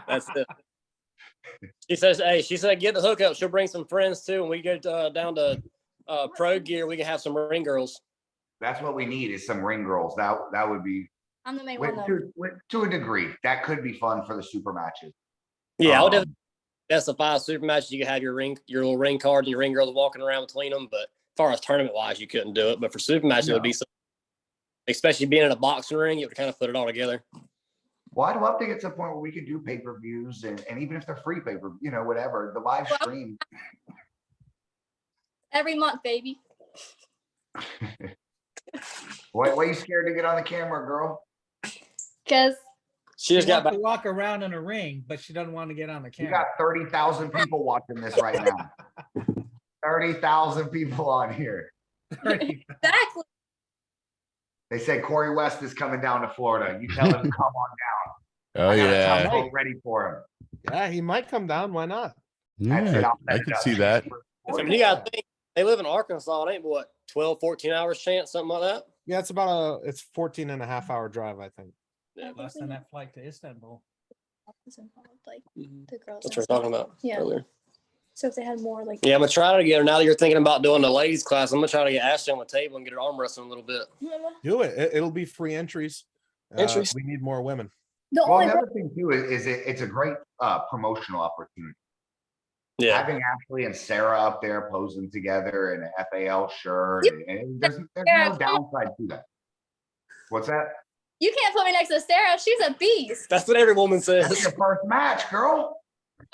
That's it. She says, hey, she said, get the hookup. She'll bring some friends too. And we go down to Pro Gear. We can have some ring girls. That's what we need is some ring girls. That would be I'm the main one though. to a degree. That could be fun for the super matches. Yeah, I'll Um, definitely. That's the 5 super matches. You can have your little ring card and your ring girls walking around between them. But as far as tournament wise, you couldn't do it. But for super matches, it would be so, especially being in a boxing ring, it would kind of put it all together. Well, I'd love to get to a point where we could do pay-per-views and even if they're free paper, whatever, the live Well- stream. Every month, baby. Why are you scared to get on the camera, girl? Because She just She got wants back. to walk around in a ring, but she doesn't want to get on the You camera. got 30,000 people watching this right now. 30,000 people on here. exactly. They say Corey West is coming down to Florida. You tell him to come on down. Oh I got a yeah. tugboat ready for him. Yeah, he might come down. Why not? That's it. Yeah, I'll I set it could up. see that. I mean, you got to think they live in Arkansas. It ain't what 12, 14 hours chance, something like that. Yeah, it's 14 and a half hour drive, I think. Yeah. Less than that flight to Istanbul. Like the girls. That's and what we're talking stuff. about Yeah. earlier. So if they had more like. Yeah, I'm gonna try to get her. Now that you're thinking about doing the ladies class, I'm gonna try to get Ashley on the table and get her arm wrestling a little bit. Do it. It'll be free entries. Entries. We need more women. The Well, only another thing too is it's a great promotional opportunity. Yeah, Having Ashley and Sarah up there posing together in an FAL shirt, and there's Yeah. no downside to that. What's that? you can't put me next to Sarah. She's a beast. that's what every woman That's says. your first match, girl.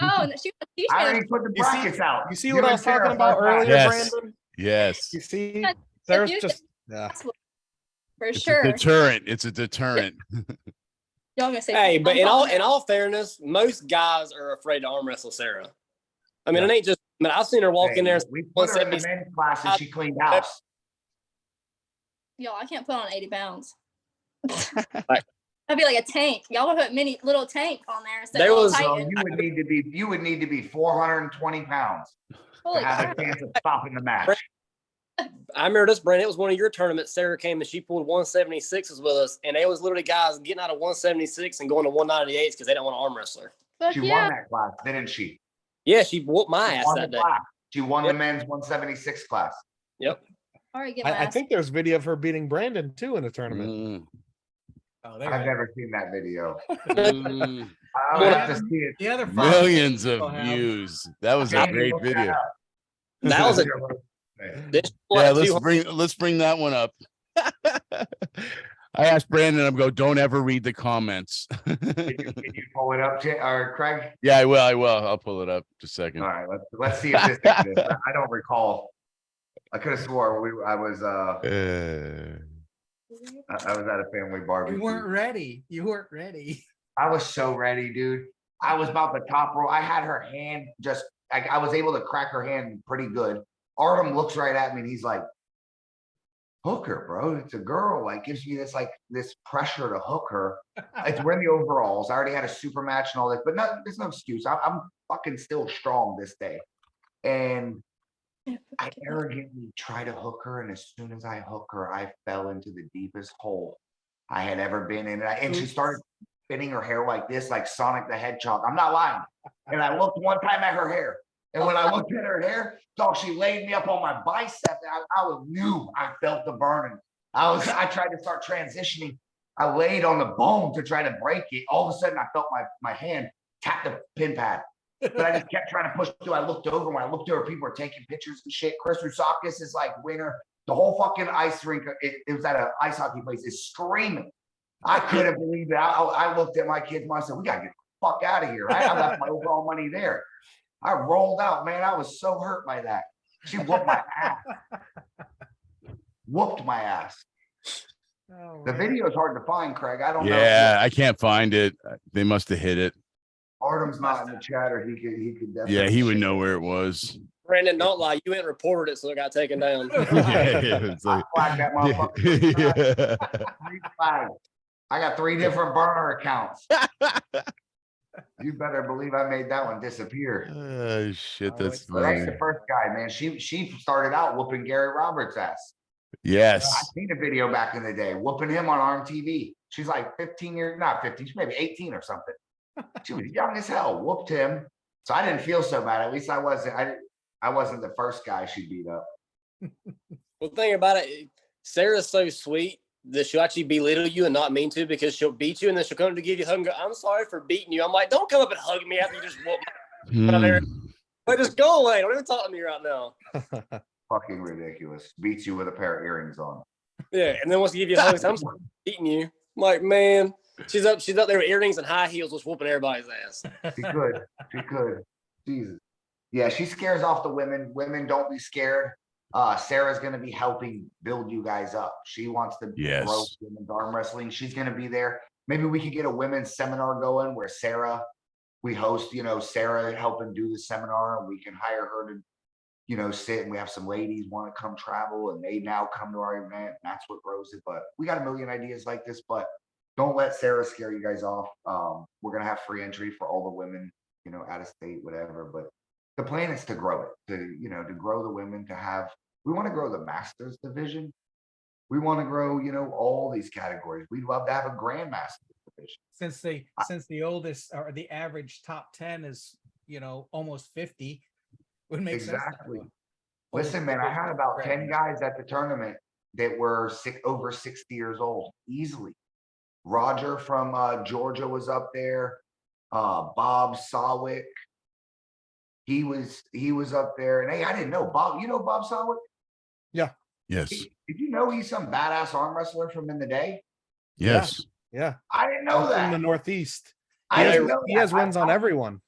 Oh, no, she was teach I me. already put the You see- brackets out. You see what I and was Sarah talking about first match. earlier, Yes. Brandon? Yes. You see, Yeah, there's you just yeah. for It's sure. a deterrent. It's a deterrent. Y'all gonna say. Hey, but I'm in calling all her. fairness, most guys are afraid to arm wrestle Sarah. I mean, Yeah. it ain't just. I mean, I've seen her walk in there. We put her in the 170. men's class and she cleaned house. Y'all, I can't put on 80 pounds. Right. That'd be like a tank. Y'all would put mini little tank on there instead There of was, Titan. So you would need to be 420 pounds Holy to have crap. a chance of stopping the match. I remember this, Brandon. It was one of your tournaments. Sarah came and she pulled 176s with us, and it was literally guys getting out of 176 and going to 198s because they don't want to arm wrestle her. Fuck She yeah. won that class, didn't she? Yeah, she whooped my She ass won that the day. class. She won the Yep. men's 176 class. Yep. All right, get my I ass. think there's video of her beating Brandon too in a tournament. Mm, Oh, there I've you go. never seen that video. mm. I would have to see it. The other five Millions of people have- views. That was a Jamie, great look that video. up. That was a. This Yeah, was let's bring that one up. I asked Brandon, I'm go, don't ever read the comments. Can you pull it up, or Craig? Yeah, I will. I'll pull it up just a second. All right, let's see if this exists. I don't recall. I could have swore I was at a family barbecue. You weren't ready. You weren't ready. I was so ready, dude. I was about the top row. I had her hand just, I was able to crack her hand pretty good. Artem looks right at me and he's like, hook her, bro. It's a girl. Like, gives me this pressure to hook her. We're in the overalls. I already had a super match and all this, but there's no excuse. I'm fucking still strong this day. And I arrogantly try to hook her, and as soon as I hook her, I fell into the deepest hole I had ever been in. And she started spinning her hair like this, like Sonic the Hedgehog. I'm not lying. And I looked one time at her hair, And when I looked at her hair, dog, she laid me up on my bicep. I felt the burning. I tried to start transitioning. I laid on the bone to try to break it. All of a sudden, I felt my hand tap the pin pad. But I just kept trying to push through. I looked over. When I looked over, people were taking pictures and shit. Chris Rusakis is like winner. The whole fucking ice rink, it was at an ice hockey place, is screaming. I couldn't believe it. I looked at my kids and I said, we got to get the fuck out of here. I left my overall money there. I rolled out, man. I was so hurt by that. She whooped my ass. Whooped my ass. Oh, The man. video is hard to find, Craig. I don't know. Yeah, I can't find it. They must have hit it. Artem's not in the chat, or he could definitely. Yeah, he would share know it. where it was. Brandon, don't lie. You went and reported it, so it got taken down. It's I like, flagged that motherfucker. yeah. 3 flags. I got 3 different burner accounts. You better believe I made that one disappear. Oh shit, Oh, that's it's So that's funny. the first guy, man. She started out whooping Gary Roberts' ass. I Yes. seen a video back in the day whooping him on Arm TV. She's like 15 years, not 15, she's maybe 18 or something. She was young as hell, whooped him. So I didn't feel so bad. At least I wasn't the first guy she beat up. Well, the thing about it, Sarah's so sweet that she'll actually belittle you and not mean to, because she'll beat you and then she'll come to give you a hug and go, I'm sorry for beating you. I'm like, don't come up and hug me after you just whoop me. Hmm. Like, just go away. Don't even talk to me right now. Fucking ridiculous. Beats you with a pair of earrings on. Yeah, and then wants to give you a hug. So I'm sorry for beating you. I'm like, man, she's up there with earrings and high heels, just whooping everybody's ass. She could. She could. Jesus. Yeah, she scares off the women. Women, don't be scared. Sarah's going to be helping build you guys up. She wants to Yes. grow women's arm wrestling. She's going to be there. Maybe we could get a women's seminar going where we host, Sarah helping do the seminar, and we can hire her to, sit, and we have some ladies want to come travel, and they now come to our event. And that's what grows it. But we got a million ideas like this, but don't let Sarah scare you guys off. We're going to have free entry for all the women, out of state, whatever. But the plan is to grow it, to grow the women, we want to grow the masters division. We want to grow, all these categories. We'd love to have a grandmaster division. Since the oldest or the average top 10 is, almost 50, would make sense. Exactly. Listen, man, I had about 10 guys at the tournament that were over 60 years old, easily. Roger from Georgia was up there. Bob Sawick. He was up there, and hey, I didn't know Bob. You know Bob Sawick? Yes. Did you know he's some badass arm wrestler from in the day? Yes. Yeah. I didn't know From that. the Northeast. I didn't know He that. has runs on everyone.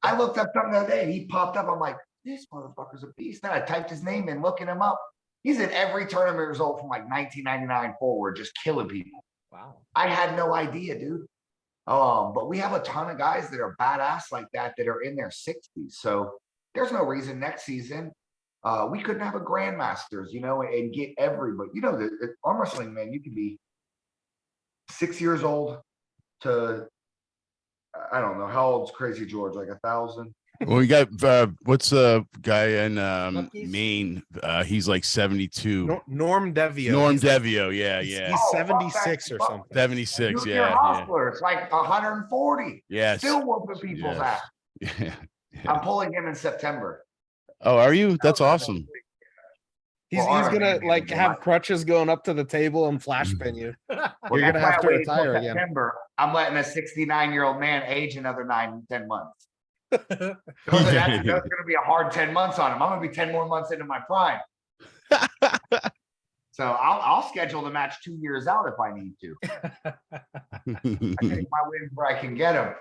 I looked up something the other day, and he popped up. I'm like, this motherfucker's a beast. Then I typed his name in, looking him up. He's in every tournament result from like 1999 forward, just killing people. Wow. I had no idea, dude. But we have a ton of guys that are badass like that are in their 60s. So there's no reason next season we couldn't have a grandmasters, and get everybody. The arm wrestling, man, you can be 6 years old to I don't know how old's Crazy George, like 1,000. Well, we got what's the guy in Rookies? Maine? He's like 72. Norm Devio. Norm He's like- Devio, yeah. he's Oh, fuck 76 that. or Fuck something. 76, Junior yeah. hustler, it's like 140. Yes. Still whooping people's Yes. ass. Yeah. I'm pulling him in September. Oh, are you? That's awesome. He's Well, our gonna man like is have alive. crutches going up to the table and flash pin you. Well, You're gonna that's why have I to waited till retire again. September. I'm letting a 69-year-old man age another 9-10 months. Because that's going to be a hard 10 months on him. I'm going to be 10 more months into my prime. So I'll schedule the match 2 years out if I need to. I take my wins where I can get them.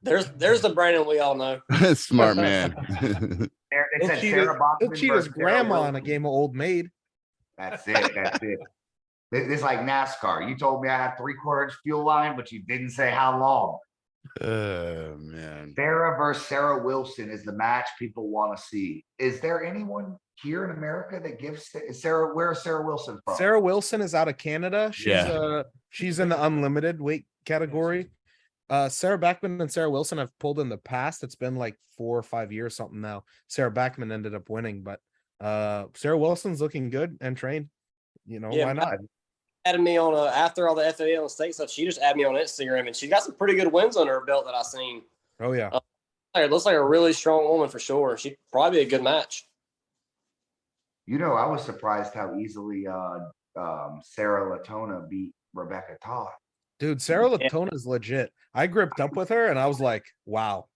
There's the Brandon we all know. Smart man. There, it He'll said cheat, Sarah he'll Bachman cheat his versus Sarah grandma on a Wilson. game of Old Maid. That's it. That's it. This is like NASCAR. You told me I had 3/4 inch fuel line, but you didn't say how long. Oh man. Sarah versus Sarah Wilson is the match people want to see. Is there anyone here in America that gives Sarah? Where's Sarah Wilson from? Sarah Wilson is out of Canada. Yeah. She's in the unlimited weight category. Sarah Backman and Sarah Wilson have pulled in the past. It's been like 4 or 5 years something now. Sarah Backman ended up winning, but Sarah Wilson's looking good and trained. Yeah, why not? Added me on after all the FAL state stuff. She just added me on Instagram, and she got some pretty good wins on her belt that I seen. Oh yeah. It looks like a really strong woman for sure. She'd probably be a good match. You know, I was surprised how easily Sarah Latona beat Rebecca Todd. Dude, Sarah Yeah. Latona is legit. I gripped up with her and I was like, wow.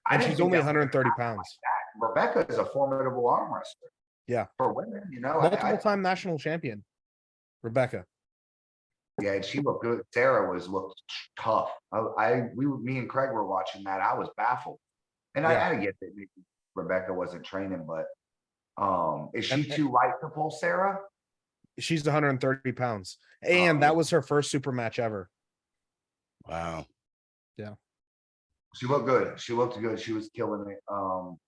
I And didn't she's think only that was 130 gonna happen pounds. like that. Rebecca is a formidable arm wrestler. Yeah. For women, you know, Multiple time national champion. Rebecca. yeah, and she looked good. Sarah looked tough. Me and Craig were watching that. I was baffled, and Yeah. I get that maybe Rebecca wasn't training, but is she And- too light to pull Sarah? She's 130 pounds. And yeah. that was her first super match ever. Wow. She looked good. She looked good. She was killing it.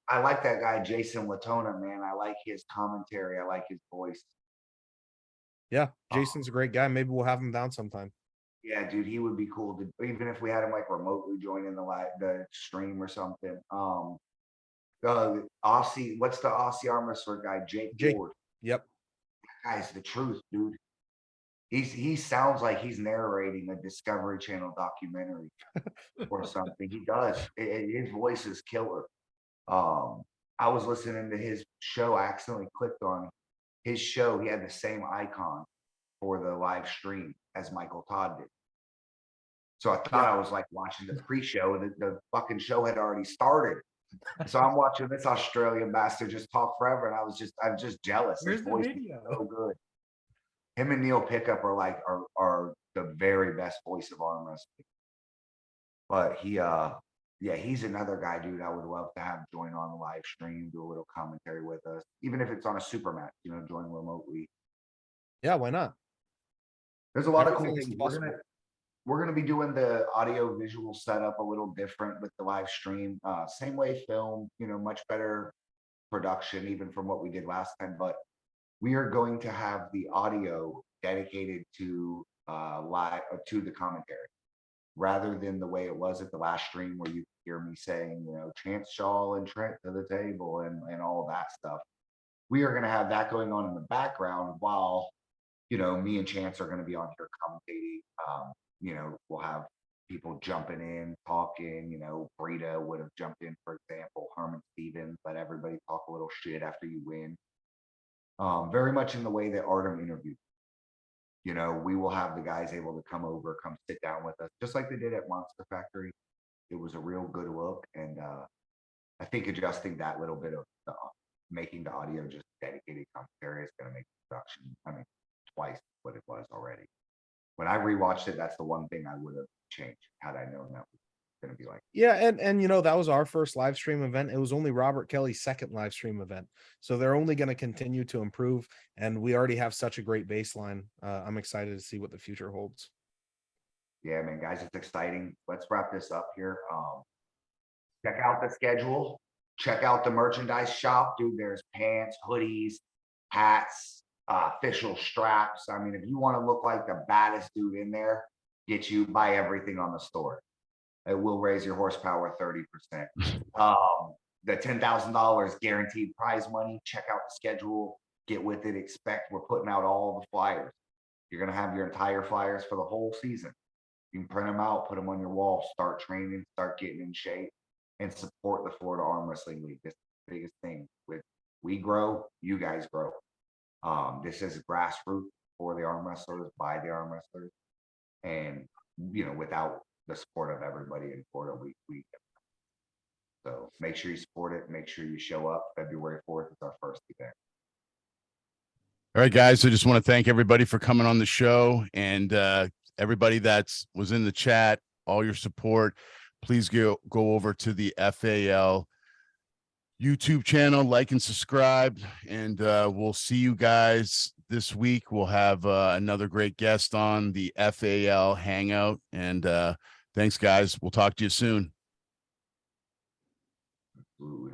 I like that guy, Jason Latona, man. I like his commentary. I like his voice. Yeah. Jason's a great guy. Maybe we'll have him down sometime. Yeah, dude, he would be cool to even if we had him like remotely joining the stream or something. The Aussie, what's the Aussie arm wrestler guy? Jake Ward. Yep. Guy's the truth, dude. He sounds like he's narrating a Discovery Channel documentary or something. He does. His voice is killer. I was listening to his show. I accidentally clicked on his show. He had the same icon for the live stream as Michael Todd did. So I thought I was like watching the pre-show. The fucking show had already started. So I'm watching this Australian bastard just talk forever, and I'm just jealous. Where's His the voice is video? so good. Him and Neil Pickup are the very best voice of arm wrestling. But he's another guy, dude. I would love to have join on the live stream, do a little commentary with us, even if it's on a super match, you know, join remotely. Yeah, why not? There's a lot of cool Everything is things. possible. We're gonna be doing the audio visual setup a little different with the live stream. Same way film, you know, much better production even from what we did last time. But we are going to have the audio dedicated to live to the commentary, rather than the way it was at the last stream where you hear me saying, you know, Chance Shaw and Trent to the table and all of that stuff. We are gonna have that going on in the background while, you know, me and Chance are gonna be on here commentating. You know, we'll have people jumping in, talking, you know, Brita would have jumped in, for example, Herman Stevens, let everybody talk a little shit after you win. Very much in the way that Artem interviewed. You know, we will have the guys able to come over, come sit down with us, just like they did at Monster Factory. It was a real good look. And I think adjusting that little bit of making the audio just dedicated commentary is going to make the production, I mean, twice what it was already. When I rewatched it, that's the one thing I would have changed had I known that was going to be like. Yeah, and you know, that was our first live stream event. It was only Robert Kelly's second live stream event. So they're only going to continue to improve. And we already have such a great baseline. I'm excited to see what the future holds. Yeah, man, guys, it's exciting. Let's wrap this up here. Check out the schedule. Check out the merchandise shop, dude. There's pants, hoodies, hats, official straps. I mean, if you want to look like the baddest dude in there, buy everything on the store. It will raise your horsepower 30%. The $10,000 guaranteed prize money. Check out the schedule. Get with it. Expect we're putting out all the flyers. You're gonna have your entire flyers for the whole season. You can print them out, put them on your wall, start training, start getting in shape, and support the Florida Arm Wrestling League. This is the biggest thing. With we grow, you guys grow. This is grassroots for the arm wrestlers, by the arm wrestlers, and you know, without the support of everybody in Florida, we so make sure you support it. Make sure you show up. February 4th is our first event. All right, guys. I just want to thank everybody for coming on the show, and everybody that's was in the chat, all your support. Please go over to the FAL YouTube channel, like and subscribe, and we'll see you guys this week. We'll have another great guest on the FAL Hangout, and thanks, guys. We'll talk to you soon. Absolutely.